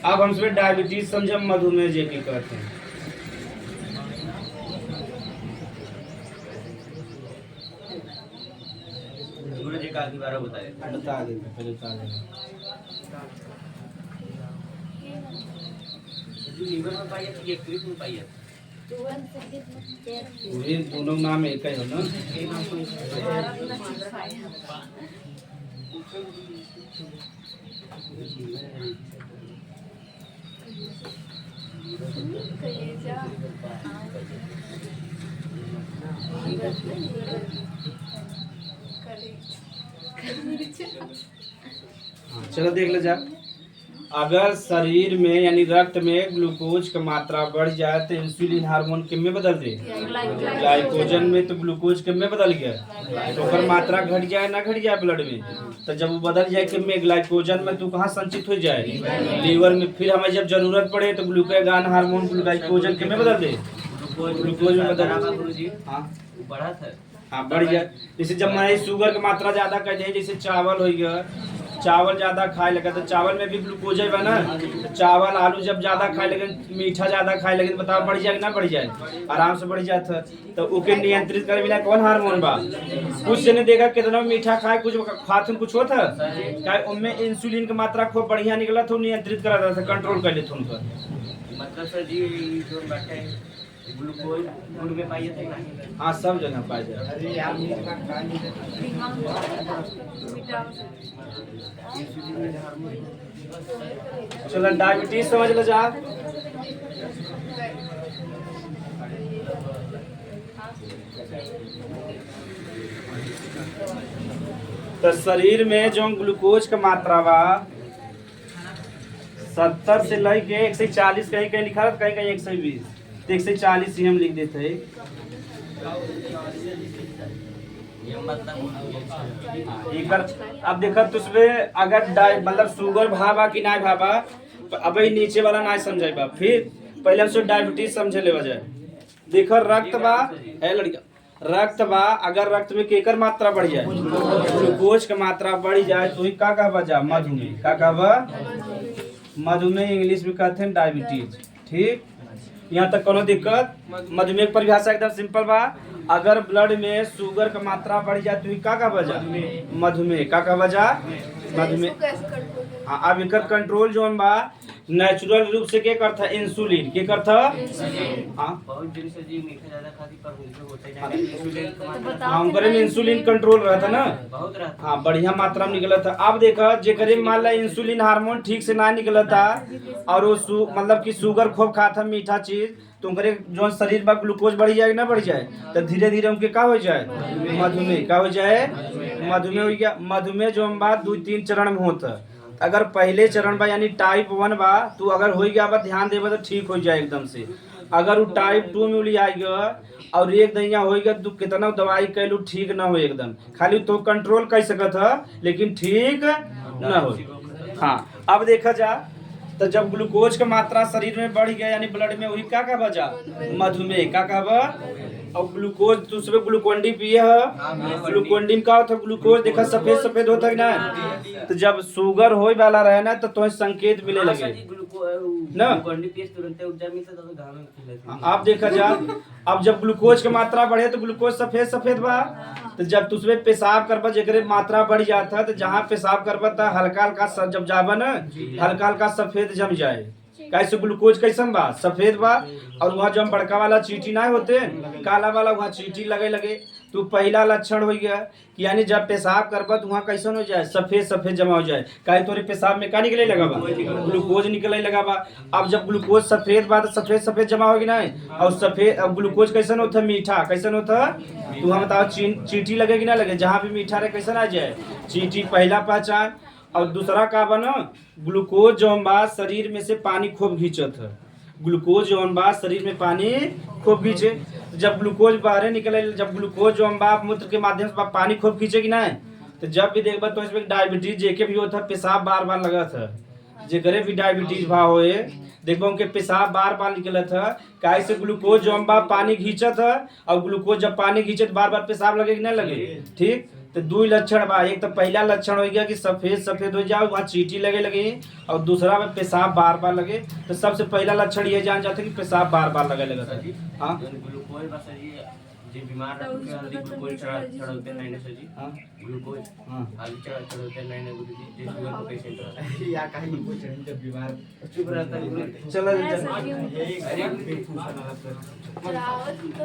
अब हम इसमें डायबिटीज समझे, मधुमेह जे की कहते हैं। गुरु जी का बारे बता देते पहले बता देंगे। लीवर में पाई जाती है, यकृत में पाई जाती है। ये दोनों नाम एक ही हो ना। चलो देख ले जा। अगर शरीर में यानी रक्त में ग्लूकोज की मात्रा बढ़ जाए तो इंसुलिन हार्मोन किम में बदल दे? ग्लाइकोजन में। तो ग्लूकोज किम में बदल गया, तो ओकर मात्रा घट जाए ना घट जाए ब्लड में। तो जब वो बदल जाए किम में? ग्लाइकोजन में। तो कहाँ संचित हो जाए? लीवर में। फिर हमें जब जरूरत पड़े तो ग्लूकागॉन हार्मोन ग्लाइकोजन किम में बदल दे? ग्लूकोज में बदल। गुरु जी हाँ बढ़ा था। हाँ बढ़ जाए। जैसे जब हमारे शुगर की मात्रा ज्यादा कर जाए, जैसे चावल हो गया, चावल ज्यादा खाए लगे तो चावल में भी ग्लूकोज है ना, चावल आलू जब ज्यादा खाए लगे, मीठा ज्यादा खाए लगे तो बताओ बढ़ जाए कि ना बढ़ जाए, आराम से बढ़ जाता। तो ओके नियंत्रित करे बिना कौन हार्मोन बा, कुछ से ने देखा कितना मीठा खाए कुछ खाते कुछ होता क्या, उनमें इंसुलिन की मात्रा खूब बढ़िया निकला तो नियंत्रित करा था, कंट्रोल कर लेते उनका। मतलब सर जी जो बैठे ग्लूकोज गुड़ में पाई जाते हैं। हाँ सब जगह पाए जाए। अरे यार मीठा खा नहीं चलो डायबिटीज समझ लो जा। तो शरीर में जो ग्लूकोज का मात्रा बा 70 से लेके 140, कहीं कहीं लिखा रहता कहीं कहीं 120, तो 140 ही हम लिख देते हैं। ये मतलब एकर अब देखा तुझमें अगर मतलब शुगर भाबा कि ना भाबा, अब नीचे वाला ना समझे बा, फिर पहले हमसे डायबिटीज समझे ले वजह। देखो रक्त बा है लड़का, रक्त बा, अगर रक्त में केकर मात्रा बढ़ जाए, ग्लूकोज की मात्रा बढ़ जाए तो ही का कहबा जा मधुमेह, का कहबा मधुमेह, इंग्लिश में कहते हैं डायबिटीज। ठीक, यहाँ तक कोनो दिक्कत? मधुमेह की परिभाषा एकदम सिंपल बा, अगर ब्लड में शुगर की मात्रा बढ़ जाए तो ही का कहबा जा मधुमेह, का कहबा जा मधुमेह। हाँ, अब एकर कंट्रोल जोन बा नेचुरल रूप से के करता इंसुलिन, के करता हाँ बहुत दिन से जी मीठा ज्यादा खाती पर मुझे होता ही नहीं, इंसुलिन का मात्रा हाँ उनकरे में इंसुलिन कंट्रोल रहता ना, बहुत रहता। हाँ बढ़िया मात्रा में निकला था। अब देखा जेकरे मान ला इंसुलिन हार्मोन ठीक से ना निकला था और वो मतलब कि शुगर खूब खाता मीठा चीज, तो उनकरे जो शरीर में ग्लूकोज बढ़ जाए ना बढ़ जाए, तो धीरे धीरे उनके का हो जाए मधुमेह, का हो जाए मधुमेह हो गया। मधुमेह जो हम बात 2-3 चरण में होता, अगर पहले चरण बा यानी टाइप 1 बा, तू अगर हो गया बा ध्यान देबा तो ठीक हो जाए एकदम से। अगर वो टाइप 2 में उली आएगा और एक दैया हो गया तू कितना दवाई कैलू ठीक ना हो एकदम, खाली तो कंट्रोल कर सकत है लेकिन ठीक ना हो। हाँ अब देखा जा, तो जब ग्लूकोज की मात्रा शरीर में बढ़ गया यानी ब्लड में, वही क्या कहबा जा मधुमेह, का कहबा। और ग्लूकोज दूसरे ग्लूकोन डी पिए है, ग्लूकोन डी में का होता है ग्लूकोज देखा सफेद सफेद होता है ना, तो जब शुगर होए वाला रहे ना तो तुम्हें संकेत मिले लगे ना। आप देखा जा, अब जब ग्लूकोज की मात्रा बढ़े तो ग्लूकोज सफेद सफेद बा, तो जब तुझमें पेशाब करबा जेकरे मात्रा बढ़ जाता है तो जहाँ पेशाब करबा तो हल्का हल्का जब जाबा ना हल्का हल्का सफेद जम जाए, कैसे ग्लूकोज कैसन बा सफेद बा। और वहाँ जब बड़का वाला चीटी ना होते काला वाला वहाँ चीटी लगे लगे, तो पहला लक्षण हो गया कि यानी जब पेशाब करबा तो वहाँ कैसन हो जाए सफेद सफेद जमा हो जाए, काहे तोरे पेशाब में का निकले लगा बा ग्लूकोज निकले लगा बा। अब जब ग्लूकोज सफेद बा तो सफेद सफेद जमा होगी ना, और सफेद अब ग्लूकोज कैसन होता मीठा, कैसन होता तू हम बताओ चीटी लगेगी ना लगे, जहाँ भी मीठा रहे कैसन आ जाए चीटी, पहला पहचान। और दूसरा का बा ना ग्लूकोज जो बा शरीर में से पानी खूब खींचत है, ग्लूकोज जो बा शरीर में पानी खूब खींचे, जब ग्लूकोज बाहर निकले, जब ग्लूकोज जो बा मूत्र के माध्यम से पानी खूब खींचेगी ना, तो जब भी देखबा तो इसमें डायबिटीज जेके भी होता पेशाब बार बार लगा था, जेकरे भी डायबिटीज भा होए देखबो उनके पेशाब बार बार निकलत है, काहे से ग्लूकोज जो बा पानी खींचत है, और ग्लूकोज जब पानी खींचे तो बार बार पेशाब लगे कि नहीं लगे। ठीक, तो 2 लक्षण बा, एक तो पहला लक्षण हो गया कि सफेद सफेद हो जाओ वहाँ चीटी लगे लगे, और दूसरा में पेशाब बार बार लगे। तो सबसे पहला लक्षण ये जान जाते कि पेशाब बार बार लगे लगा था। हाँ ग्लूकोज बस जी बीमार रहते हैं हल्दी ग्लूकोज चढ़ाते नहीं ना सर जी, हाँ ग्लूकोज हाँ हल्दी चढ़ाते नहीं ना गुरु जी, जो शुगर का पेशेंट रहता है या कहीं कुछ नहीं जब बीमार चुप रहता है गुरु। चलो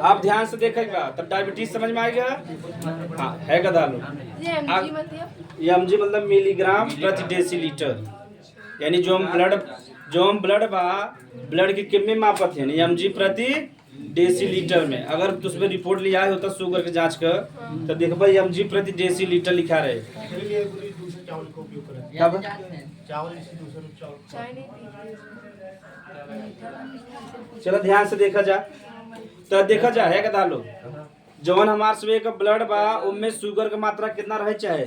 आप ध्यान से देखेगा तब डायबिटीज समझ में आएगा। हाँ है गधा लोग, एमजी मतलब मिलीग्राम प्रति डेसीलीटर, यानी जो हम ब्लड बा ब्लड की कितने मापत है एमजी प्रति डेसीलीटर में। अगर तुझमें रिपोर्ट लिया होता शुगर के जांच का तो देखबा एमजी प्रति डेसीलीटर लिखा रहे। इसलिए गुरु दूसरे चावल का उपयोग करें, कब चावल जैसे दूसरे चावल चाय नहीं पीते। चलो ध्यान से देखा जा, तो देखा जा है गधा लोग जवन हमार सुबह का ब्लड बा उनमें शुगर का मात्रा कितना रहे चाहे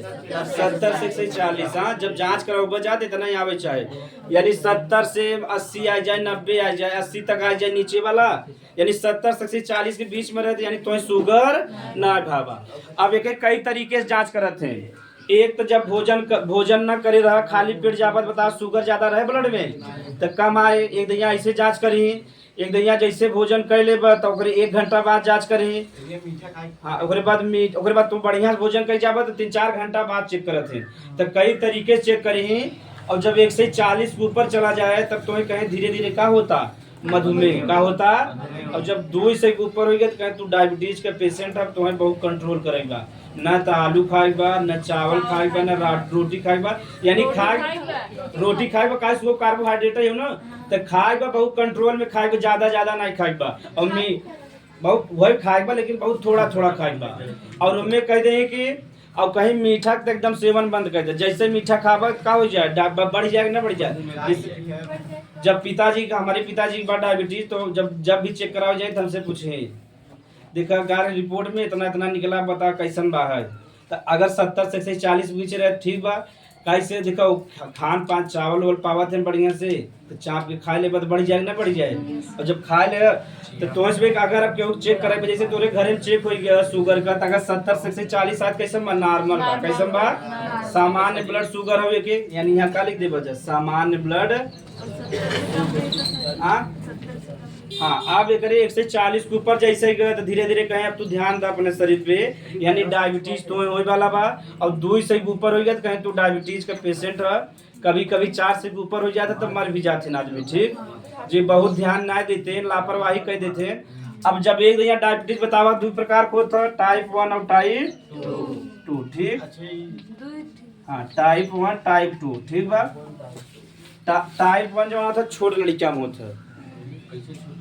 70 से 140। हाँ जब जांच कराओ जाते इतना ही आवे चाहे, यानी 70 से 80 आ जाए 90 आ जाए 80 तक आ जाए नीचे वाला, यानी 70 से 40 के बीच में रहते यानी तुम्हें शुगर ना भावा। अब एक कई तरीके से जांच करते हैं, एक तो जब भोजन न करे रहा खाली पेट जाबत बता शुगर ज्यादा रहे ब्लड में तो कम आए। एक दैया ऐसे जांच करी, एक दैया जैसे भोजन कर ले तो ओकरे 1 घंटा बाद जांच करी। ये मीठा खाए हाँ ओकरे बाद तुम बढ़िया से भोजन कर जाबत तो 3-4 घंटा बाद चेक करत है। तो कई तरीके से चेक करी। और जब 140 के ऊपर चला जाए तब तुम्हें कहें धीरे धीरे का होता मधुमेह का होता। और जब 2 से ऊपर हो गया तो कहें तू डायबिटीज के पेशेंट है, तुम्हें बहुत कंट्रोल करेगा। न तो आलू खाएगा, न चावल खाएगा, न रोटी खाएगा, यानी रोटी खाएगा का वो कार्बोहाइड्रेट है ना, तो खाएगा बहुत कंट्रोल में खाएगा, ज्यादा नहीं खाएगा। और मैं बहुत वही खाएगा लेकिन बहुत थोड़ा थोड़ा खाएगा। और उनमें कह दे कि और कहीं मीठा तो एकदम सेवन बंद कर दे। जैसे मीठा खावा का हो जाए बढ़ जाएगा ना बढ़ जाए। जब हमारे पिताजी की बात डायबिटीज तो जब भी चेक कराओ जाए तो हमसे पूछे देखा गार रिपोर्ट में इतना निकला बता कैसन बा है। तो अगर 70 से 40 बीच रहे ठीक बा। कैसे देखो खान पान चावल वावल पावत है बढ़िया से तो चाप के खा ले तो बढ़ जाए ना बढ़ जाए। और जब खा ले तो अगर अब केहू चेक करे जैसे तोरे घर में चेक हो गया शुगर का तो अगर 70 से 40 साथ कैसे नॉर्मल बा कैसे बा सामान्य ब्लड शुगर हो के यानी यहाँ का लिख दे बजा सामान्य ब्लड। हाँ आप एक 140 के ऊपर जैसे ही गए तो धीरे धीरे कहें अब तू ध्यान दे अपने शरीर पे यानी डायबिटीज तो होए वाला बा। और 2 से ऊपर हो गया तो कहें तू डायबिटीज का पेशेंट है। कभी 4 से ऊपर हो जाता तो मर भी जाते ना आदमी। ठीक जी बहुत ध्यान ना देते लापरवाही कर देते। अब जब एक दिन डायबिटीज बतावा 2 प्रकार को था टाइप 1 और टाइप 2। ठीक हाँ टाइप 1 टाइप 2 ठीक बा। टाइप 1 जो था छोट लड़का में होता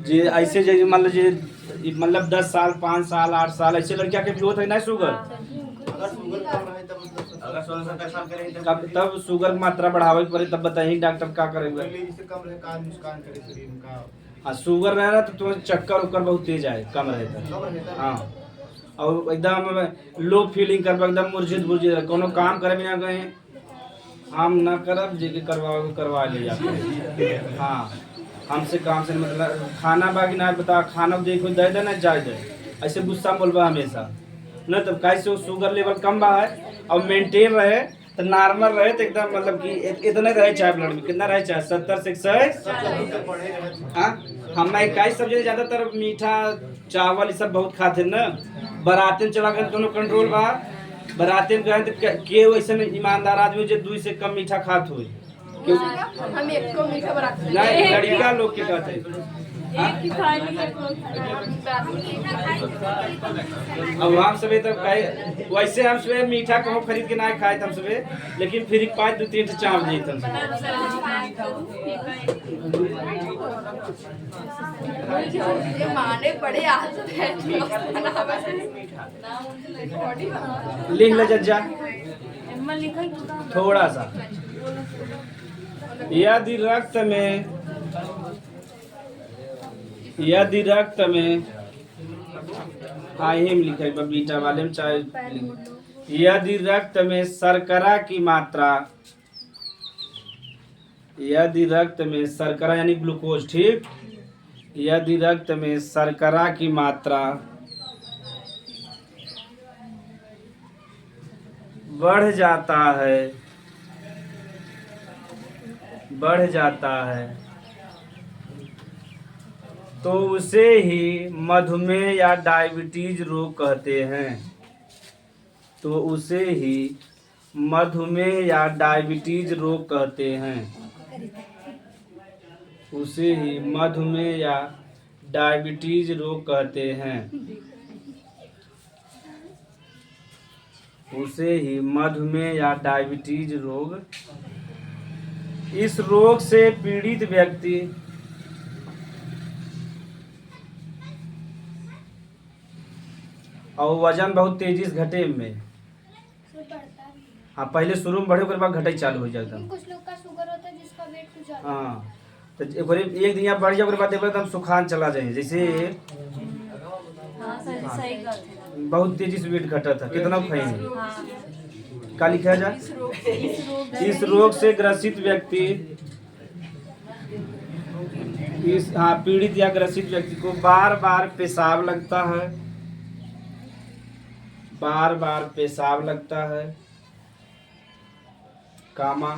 जी ऐसे जैसे मतलब 10 साल 5 साल 8 साल ऐसे लड़किया के भी होता है ना शुगर। अगर शुगर कम रहे तब अगर 16-17 साल करे तब शुगर मात्रा बढ़ावे के पड़े तब बताइए डॉक्टर का करेगा। इससे कम रहे का नुकसान करे शरीर का। हाँ शुगर रहे ना तो तुम्हें चक्कर उक्कर बहुत तेज आए कम रहता। हाँ और एकदम लो फीलिंग कर एकदम मुरझित कोनो काम करे बिना गए हम ना करब जे करवा ले जाते। हाँ हमसे काम से मतलब खाना बाकी ना बता खाना देखो दे दे ना जाए दे ऐसे गुस्सा बोलबा हमेशा न तब कैसे शुगर लेवल कम बा है और मेंटेन रहे तो नॉर्मल रहे तो एकदम मतलब कि इतना रहे चाहे ब्लड में कितना रहे चाहे 70 से 100। हाँ हम इक्कीस सब्जी ज्यादातर मीठा चावल ये सब बहुत खाते ना। बराते में चला गए दोनों कंट्रोल बा। बराते में गए तो के वैसे ईमानदार आदमी जो 2 से कम मीठा खात हो हम एक को मीठा बनाते हैं नहीं लड़का लोग के कहते अब हम सबे तो वैसे हम सबे मीठा कहो खरीद के ना खाए हम सबे लेकिन फिर 5-2-3 चावल दी हम माने बड़े लिख ले जज्जा थोड़ा सा। यदि रक्त में हाँ यही में लिखा है बीटा वाले में चाहे यदि रक्त में शर्करा की मात्रा यानी ग्लूकोज ठीक यदि रक्त में शर्करा की मात्रा बढ़ जाता है तो उसे ही मधुमेह या डायबिटीज रोग कहते हैं। तो उसे ही मधुमेह या डायबिटीज रोग कहते हैं। उसे ही मधुमेह या डायबिटीज रोग कहते हैं। उसे ही मधुमेह या डायबिटीज रोग। इस रोग से पीड़ित व्यक्ति और वजन बहुत तेजी से घटे में हाँ पहले शुरू में बढ़े बाद घटे चालू हो जाता है। कुछ लोग का शुगर होता है जिसका वेट कुछ ज्यादा हाँ तो एक दिन बढ़ जाए बाद एकदम सुखान चला जाए जैसे बहुत तेजी से वेट घटा था कितना खाएंगे का लिखा जा। इस रोग से ग्रसित व्यक्ति पीड़ित या ग्रसित व्यक्ति को बार बार पेशाब लगता है कामा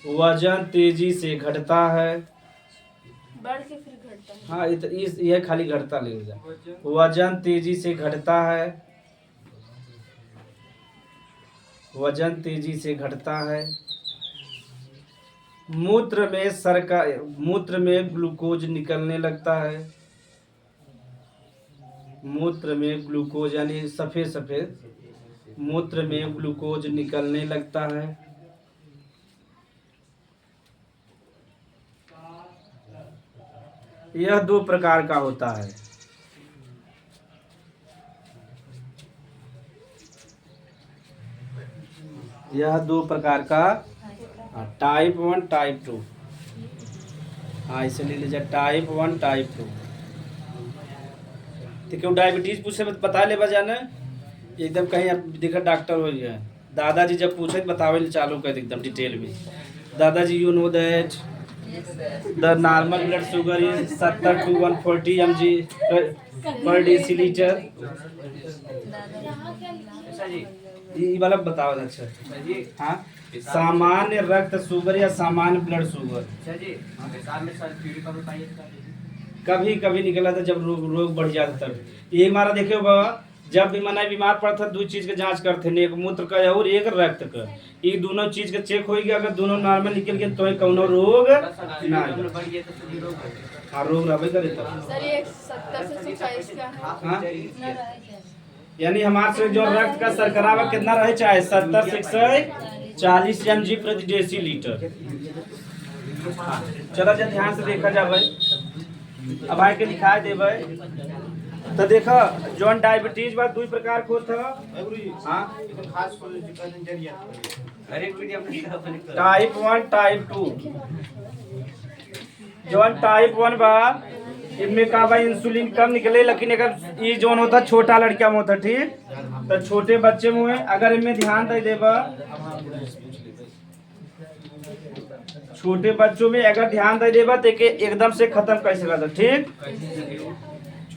वजन तेजी से घटता है। बढ़ के फिर घटता है। हाँ यह खाली घटता ले जा। वजन तेजी से घटता है। वजन तेजी से घटता है। मूत्र में ग्लूकोज निकलने लगता है। मूत्र में ग्लूकोज यानी सफेद सफेद, मूत्र में ग्लूकोज निकलने लगता है। यह 2 प्रकार का होता है। यह 2 प्रकार का, टाइप 1 टाइप 2। हाँ इसे ले लीजिए, टाइप 1 टाइप 2। तो क्यों डायबिटीज पूछे बता ले बजाना एकदम, कहीं अब देखा डॉक्टर हो गया। दादाजी जब पूछे बतावे चालू कर एकदम डिटेल में। दादाजी you know that the normal blood sugar is 70 to 140 mg per deciliter। ऐसा जी ये वाला बताओ अच्छा। अच्छा जी। हाँ सामान्य रक्त शुगर या सामान्य ब्लड शुगर अच्छा जी, पेशाब में सल्फ्यूरिक एसिड पाइए तो कभी कभी निकला था जब रोग बढ़ जाता तब। ये हमारा देखे बाबा, जब भी मना बीमार पड़ता 2 चीज के जांच करते हैं, एक मूत्र का और एक रक्त का। ये दोनों चीज के चेक हो गया, अगर दोनों नॉर्मल निकल गए तो कौनो रोग ना। हाँ रोग रहे करे तब। सर ये 70 से 140 का है। हाँ यानी हमारे से जो रक्त का शर्करा कितना रहे चाहे 70 से 140 mg प्रति डेसीलीटर। चलो जब ध्यान से देखा जाए, अब आए के लिखा दे तो देखो जौन डायबिटीज बा 2 प्रकार को था। हाँ खास को जरिया टाइप 1 टाइप 2। जौन टाइप 1 बा इनमें का बा इंसुलिन कम निकले, लेकिन अगर ये जोन होता छोटा लड़का में होता, ठीक तो छोटे बच्चे में अगर इनमें ध्यान दे देबा, छोटे बच्चों में अगर ध्यान दे देबा तो एकदम से खत्म कर सकता, ठीक।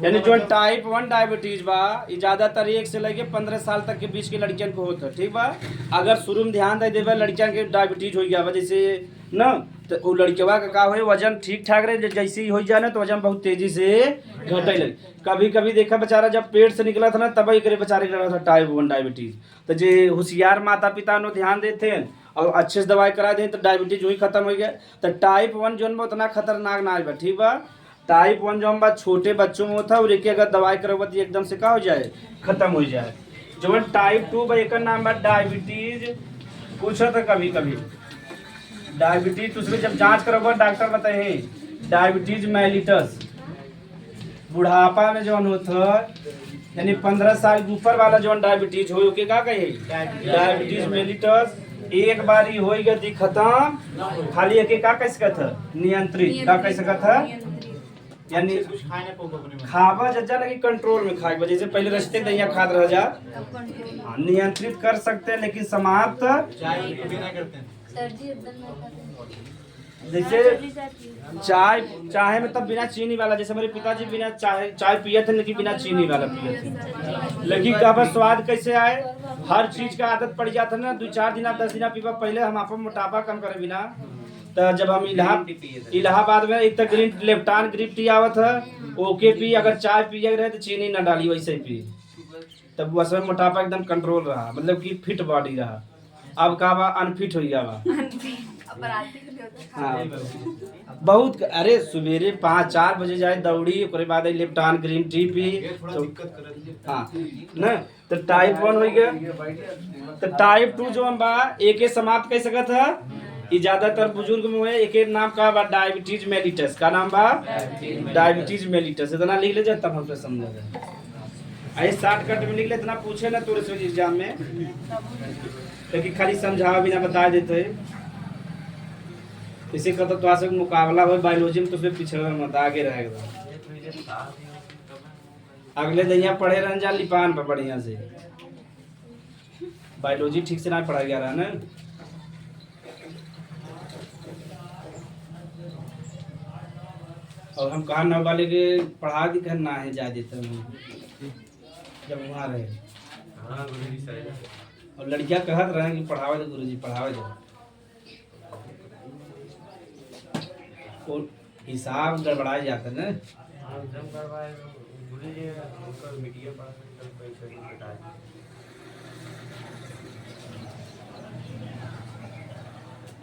यानी जो टाइप 1 डायबिटीज बा ये ज्यादातर 1 से लेके 15 साल तक के बीच के लड़कियन को होता, ठीक बा। अगर शुरू में ध्यान दे देबा लड़कियन के डायबिटीज हो गया बा जैसे ना, तो वो लड़किया का हो वजन ठीक ठाक रहे, जैसे ही हो जाए ना तो वजन बहुत तेजी से घटे लगे। कभी कभी देखा बेचारा जब पेट से निकला था ना तब ही करे बेचारे का था टाइप 1 डायबिटीज। तो जे होशियार माता पिता ने ध्यान देते हैं और अच्छे से दवाई करा दें तो डायबिटीज वही खत्म हो गया। तो टाइप 1 जो उतना खतरनाक ना है, ठीक बा। टाइप 1 जो हम छोटे बच्चों में होता है और एक अगर दवाई करवा तो एकदम से क्या हो जाए, खत्म हो जाए। जो टाइप 2 बा एक नाम बा डायबिटीज। पूछा था कभी कभी डायबिटीज, तो उसमें जब जांच करवा डॉक्टर बताए डायबिटीज मेलिटस। बुढ़ापा में जो होता यानी 15 साल के ऊपर वाला जो डायबिटीज हो के का कहे डायबिटीज मेलिटस। एक बार ही हो गई खत्म, खाली एक का कह सकत है नियंत्रित, का कह सकत है यानी कुछ खाने को अपने खावा जज्जा लगी कंट्रोल में खाए, वजह से पहले रस्ते दहिया खाद रह जा। हाँ, नियंत्रित कर सकते हैं लेकिन समाप्त चाय बिना करते हैं। जैसे चाय में तब बिना चीनी वाला, जैसे मेरे पिताजी बिना चाय पिए थे लेकिन बिना चीनी वाला पिए थे। लेकिन कब स्वाद कैसे आए, हर चीज का आदत पड़ जाता ना, 2-4 दिन 10 दिन पीवा। पहले हम आप मोटापा कम करे बिना, तो जब हम इलाहाबाद में एक ग्रीन लेफ्टान ग्रीन टी आवत है ओके पी, अगर चाय पिए रहे तो चीनी न डाली वैसे ही पी, तब वो असर मोटापा एकदम कंट्रोल रहा, मतलब कि फिट बॉडी रहा। अब का बा अनफिट हो गया बा। हाँ बहुत, अरे सवेरे 5-4 बजे जाए दौड़ी, उसके बाद लेफ्टान ग्रीन टी पी तो हाँ न, तो टाइप 1 हो गया। तो टाइप 2 जो हम बा एक समाप्त कर सकत है। ये ज्यादातर बुजुर्ग में है, एक नाम का बा डायबिटीज मेलिटस। का नाम बा डायबिटीज मेलिटस। इतना लिख ले जाए तब हमसे समझा जाए। आई शॉर्टकट में लिख ले, इतना पूछे ना तोरे से एग्जाम में, क्योंकि खाली समझावा बिना बता देते। इसी का तो आगे मुकाबला हो बायोलॉजी में तो फिर पिछड़ा मत आगे रहेगा। अगले दैया पढ़े रहन जा लिपान पर बढ़िया से, बायोलॉजी ठीक से ना पढ़ा गया रहा ना। और हम कहा न वाले के पढ़ा दिखा ना है जा देते जब वहाँ रहे हाँ गुरुजी सही। और लड़कियां कहत रहे कि पढ़ावे दो गुरुजी पढ़ावे दो, और हिसाब गड़बड़ा जाता है ना। हाँ जब करवाए गुरुजी उनका मीडिया पढ़ा कर पैसा भी घटाए।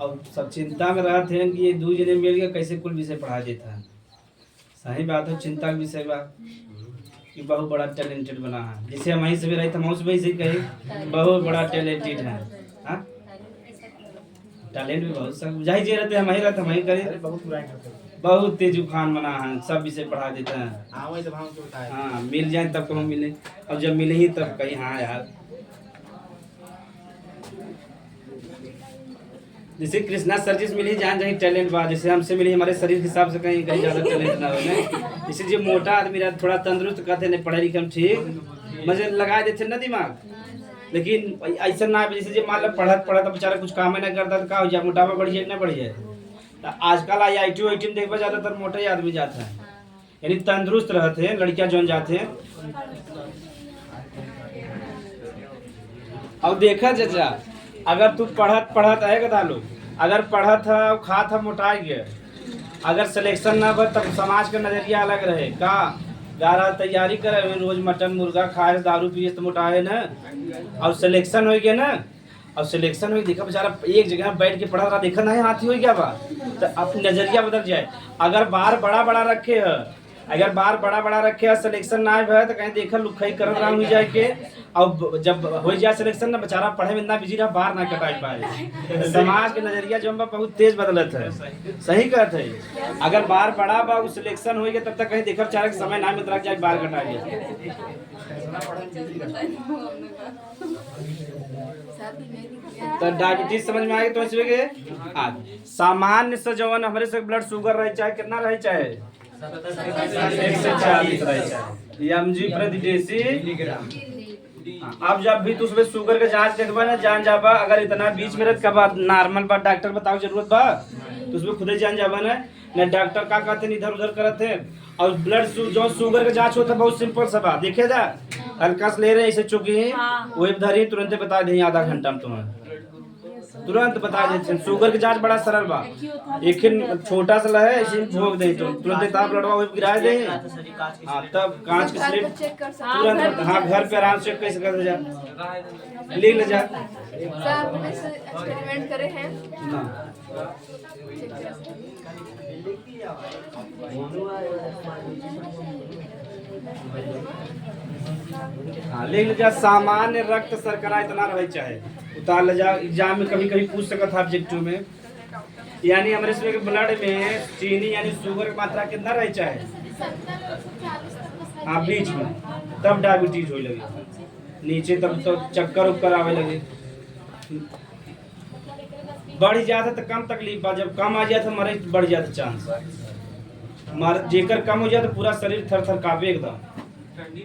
और सब चिंता में रहते हैं कि ये दो जने मिल के कैसे कुल विषय पढ़ा देता है। सही बात है, चिंता का विषय बा कि बहुत बड़ा टैलेंटेड बना है। जैसे हम वहीं से भी रहे थे, हम वहीं से कहे बहुत बड़ा टैलेंटेड है। हाँ टैलेंट भी बहुत सब जाहिर जे रहते हैं, हम वहीं रहते, हम वहीं करे। बहुत बुराई करते हैं। बहुत तेजू खान बना है, सब विषय पढ़ा देते हैं। हाँ वही तो हम चलता है। हाँ मिल जाए तब कहाँ मिले, और जब मिले ही तब कहीं हाँ यार। जैसे कृष्णा सर जी से मिली जान जहीं टैलेंट बा, जैसे हमसे मिली हमारे शरीर के हिसाब से कहीं कहीं ज्यादा टैलेंट ना हो ना। जैसे जो मोटा आदमी रहा थोड़ा तंदुरुस्त कहते नहीं पढ़े लिखे हम ठीक मजे लगा देते ना दिमाग, लेकिन ऐसा ना जैसे जो मान लो पढ़त तो बेचारा कुछ काम ही ना करता तो का हो जाए, मोटापा बढ़ जाए ना बढ़ जाए। तो आजकल IIT में देखा ज्यादातर मोटे ही आदमी जाता है, यानी तंदुरुस्त रहते हैं लड़कियां जो जाते हैं। और देखा चाचा अगर तू पढ़त है कदा लोग, अगर पढ़त है खात है मोटा गया, अगर सिलेक्शन ना हो तब समाज का नजरिया अलग रहे का। गारा तैयारी करे रोज मटन मुर्गा खाए दारू पिए तो मोटा है ना। और सिलेक्शन हो गया ना, और सिलेक्शन हो देखा बेचारा एक जगह बैठ के पढ़ा रहा, देखा नहीं हाथी हो गया बा, तो अपनी नजरिया बदल जाए। अगर बार बड़ा बड़ा रखे है, अगर बार बड़ा बड़ा रखे है सिलेक्शन ना है तो कहीं देखा लुखाई कर रहा हो जाए के, और जब हो जाए सिलेक्शन ना बेचारा पढ़े में इतना बिजी रहा बाहर ना कटाई पाए। समाज के नजरिया जो बहुत तेज बदलत है। सही कहते है, अगर बार बड़ा बा सिलेक्शन हो गया तब तक कहीं देखा बेचारा समय ना मिल जाए बाहर कटा गया। तो डायबिटीज समझ में आएगी तो इसमें सामान्य से जवन हमारे से ब्लड शुगर रहे चाहे कितना रहे चाहे 140 रहे चाहे mg प्रति डेसी। अब जब भी तू उसमें शुगर के जांच देखबा ना जान जाबा, अगर इतना बीच में रहत का नॉर्मल बा डॉक्टर बताओ जरूरत बा तो उसमें खुद ही जान जाबा ना डॉक्टर का कहते हैं इधर उधर करते हैं। और ब्लड जो शुगर का जांच होता है बहुत सिंपल सा बा, देखे जा हल्का से ले रहे ऐसे चुकी वही धरी तुरंत बता दे आधा घंटा में तुम्हें तुरंत बता देते। शुगर की जांच बड़ा सरल बा, एक छोटा सा है ऐसे भोग दे तो तुरंत ताप ब्लडवा वही गिरा दे। हाँ तब कांच की स्लिप तुरंत हाँ घर पे आराम से कैसे कर जा लिख ले जा। एक्सपेरिमेंट करे हैं ना हाँ लिख ले जा। सामान्य रक्त शर्करा इतना रहे चाहे उतार ले जा। एग्जाम में कभी कभी पूछ सकता था ऑब्जेक्टिव में, यानी हमारे शरीर के ब्लड में चीनी यानी शुगर की मात्रा कितना रहे चाहे हाँ बीच में, तब डायबिटीज हो लगे नीचे तब तो चक्कर उक्कर आवे लगे। बढ़ जाता तो कम तकलीफ बा, जब कम आ जाता मरे बढ़ जाता चांस। मर जेकर कम हो जाता पूरा शरीर थर थर कांपे एकदम।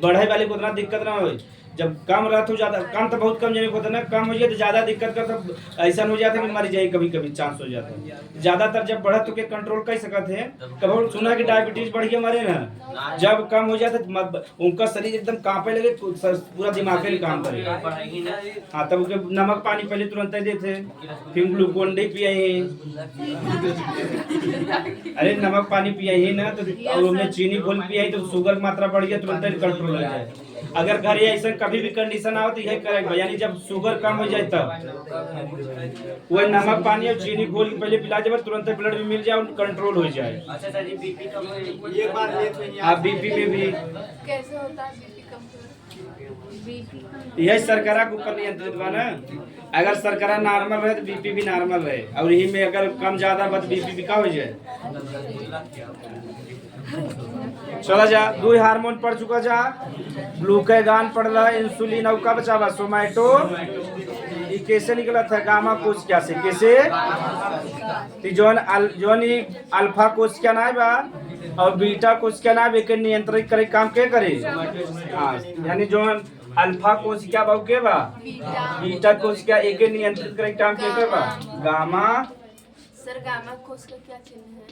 बढ़े वाले को उतना दिक्कत ना हो, जब कम रहता हो ज्यादा कम तो बहुत कम जने को होता ना, कम हो जाए तो ज्यादा दिक्कत का तो ऐसा हो जाता है कि मर जाए कभी कभी चांस हो जाता है। ज्यादातर जब बढ़त तो के कंट्रोल कर सकते हैं। कभी सुना कि डायबिटीज बढ़ के मरे ना, जब कम हो जाता तो उनका शरीर एकदम कांपे लगे, पूरा दिमाग पे काम करे। हाँ तब उनके नमक पानी पहले तुरंत ही देते, फिर ग्लूकोन डी पिए। अरे नमक पानी पिए ना तो और उनमें चीनी घोल पिए तो शुगर की मात्रा बढ़ गया तुरंत कंट्रोल हो जाए। अगर घर ऐसा कभी भी कंडीशन आओ तो यही करेगा, यानी जब शुगर कम हो जाए तब वो नमक पानी और चीनी घोल के पहले पिला जाए, तुरंत ब्लड भी मिल जाए और कंट्रोल हो जाए। अच्छा जी बीपी कम एक बार देख लेंगे आप बीपी में भी कैसे होता है बीपी कम? यही शर्करा के ऊपर नियंत्रित बा ना। अगर शर्करा नॉर्मल रहे तो बीपी भी नॉर्मल रहे, और यही में अगर कम ज्यादा बस बीपी भी का हो जाए। चला जा दो हार्मोन पड़ चुका जा, ग्लूकागॉन पड़ रहा, इंसुलिन और का बचावा सोमैटो ये कैसे निकला था गामा कोशिका से कैसे जोन अल्फा कोशिका ना बा और बीटा कोशिका ना बे के नियंत्रित करे काम के करे। हाँ यानी जोन अल्फा कोशिका बा के बा बीटा कोशिका एक नियंत्रित करे काम के बा गामा। सर गामा कोशिका क्या चिन्ह है?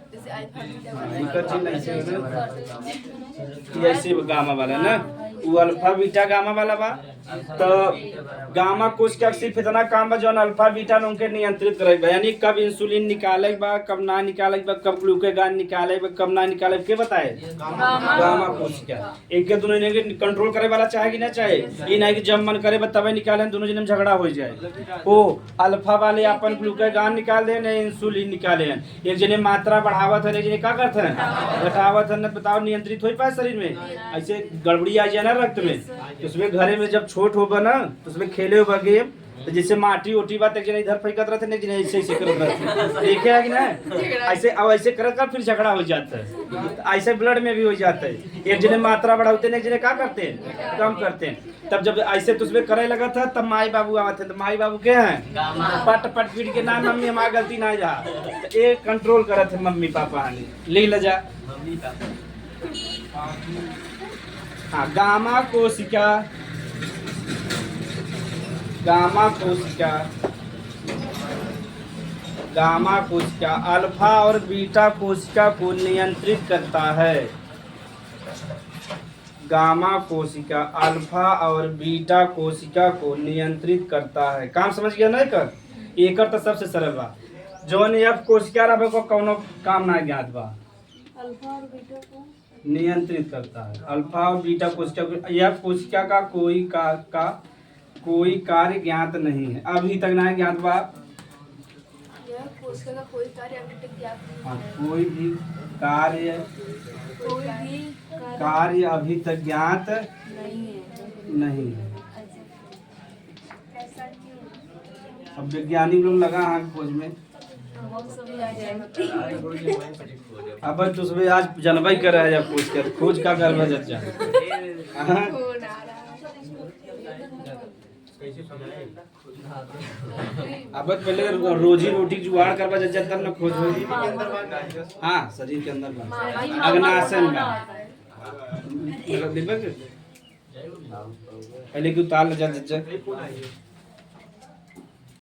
जैसे अल्फा बीटा इनका चिन्ह ऐसे होगा ये ऐसे गामा वाला ना, वो अल्फा बीटा गामा वाला बा। तो गामा कोशिका सिर्फ इतना काम बा जौन अल्फा बीटा लोग के नियंत्रित करे बा, यानी कब इंसुलिन निकाले बा, कब ना निकाले बा, कब ग्लूकागॉन निकाले बा, कब ना निकाले, के बताए गामा कोशिका। एक के दोनों इन्हें कंट्रोल करे वाला चाहे कि ना चाहे, ये नहीं कि जब मन करे बा तबे निकाले, दोनों जने में झगड़ा हो जाए। ओ अल्फा वाले अपन ग्लूकागॉन निकाल दे ने इंसुलिन निकाले, एक जने मात्रा बढ़ावत है, एक जने का करते हैं घटावत है। बताओ नियंत्रित हो पाए शरीर में, ऐसे गड़बड़ी आ जाए ना रक्त में। तो उसमें घरे में जब छोट होगा ना तो उसमें खेले होगा गेम, तो जैसे माटी ओटी बात एक जने इधर फेंकत रहते ना, जने ऐसे ऐसे करत रहते, देखे है कि ना ऐसे, अब ऐसे करत कर फिर झगड़ा हो जाता है। ऐसे ब्लड में भी हो जाता है, एक जने मात्रा बढ़ाते हैं, एक जने क्या करते हैं कम करते हैं। तब जब ऐसे तो उसमें करे लगा था तब माई बाबू आते हैं, तो माई बाबू के हैं पट पट पीट के ना मम्मी हमारा गलती ना जा, तो एक कंट्रोल करत है मम्मी पापा हनी ले लजा। हाँ गामा कोशिका, गामा कोशिका, गामा कोशिका अल्फा और बीटा कोशिका को नियंत्रित करता है। गामा कोशिका अल्फा और बीटा कोशिका को नियंत्रित करता है। काम समझ गया ना कर, एक तो सबसे सरल बा। जौन एफ कोशिका रहे को कौनो काम ना ज्ञात बा, अल्फा और बीटा को नियंत्रित करता है। अल्फा और बीटा कोशिका, एफ कोशिका का कोई कार्य ज्ञात नहीं है, अभी तक ना ज्ञात बा। यह कोशिका का कोई कार्य अभी तक ज्ञात नहीं हाँ, है। कोई भी कार्य कोई भी कार्य अभी तक ज्ञात नहीं है। नहीं है। ऐसा क्यों? अब वैज्ञानिक लोग लगा हाथ खोज में, हम सभी आ जाएंगे। अब तो उसमें आज जनवरी कर रहा है या खोज का कर बजट जा। फोन आ रहा है। कैसे समझाए? अब पहले रोजी रोटी जुगाड़ कर बजट जा तब ना खोज होगी। हाँ शरीर के अंदर बा अग्नाशन बा पहले कि उतार ले जा।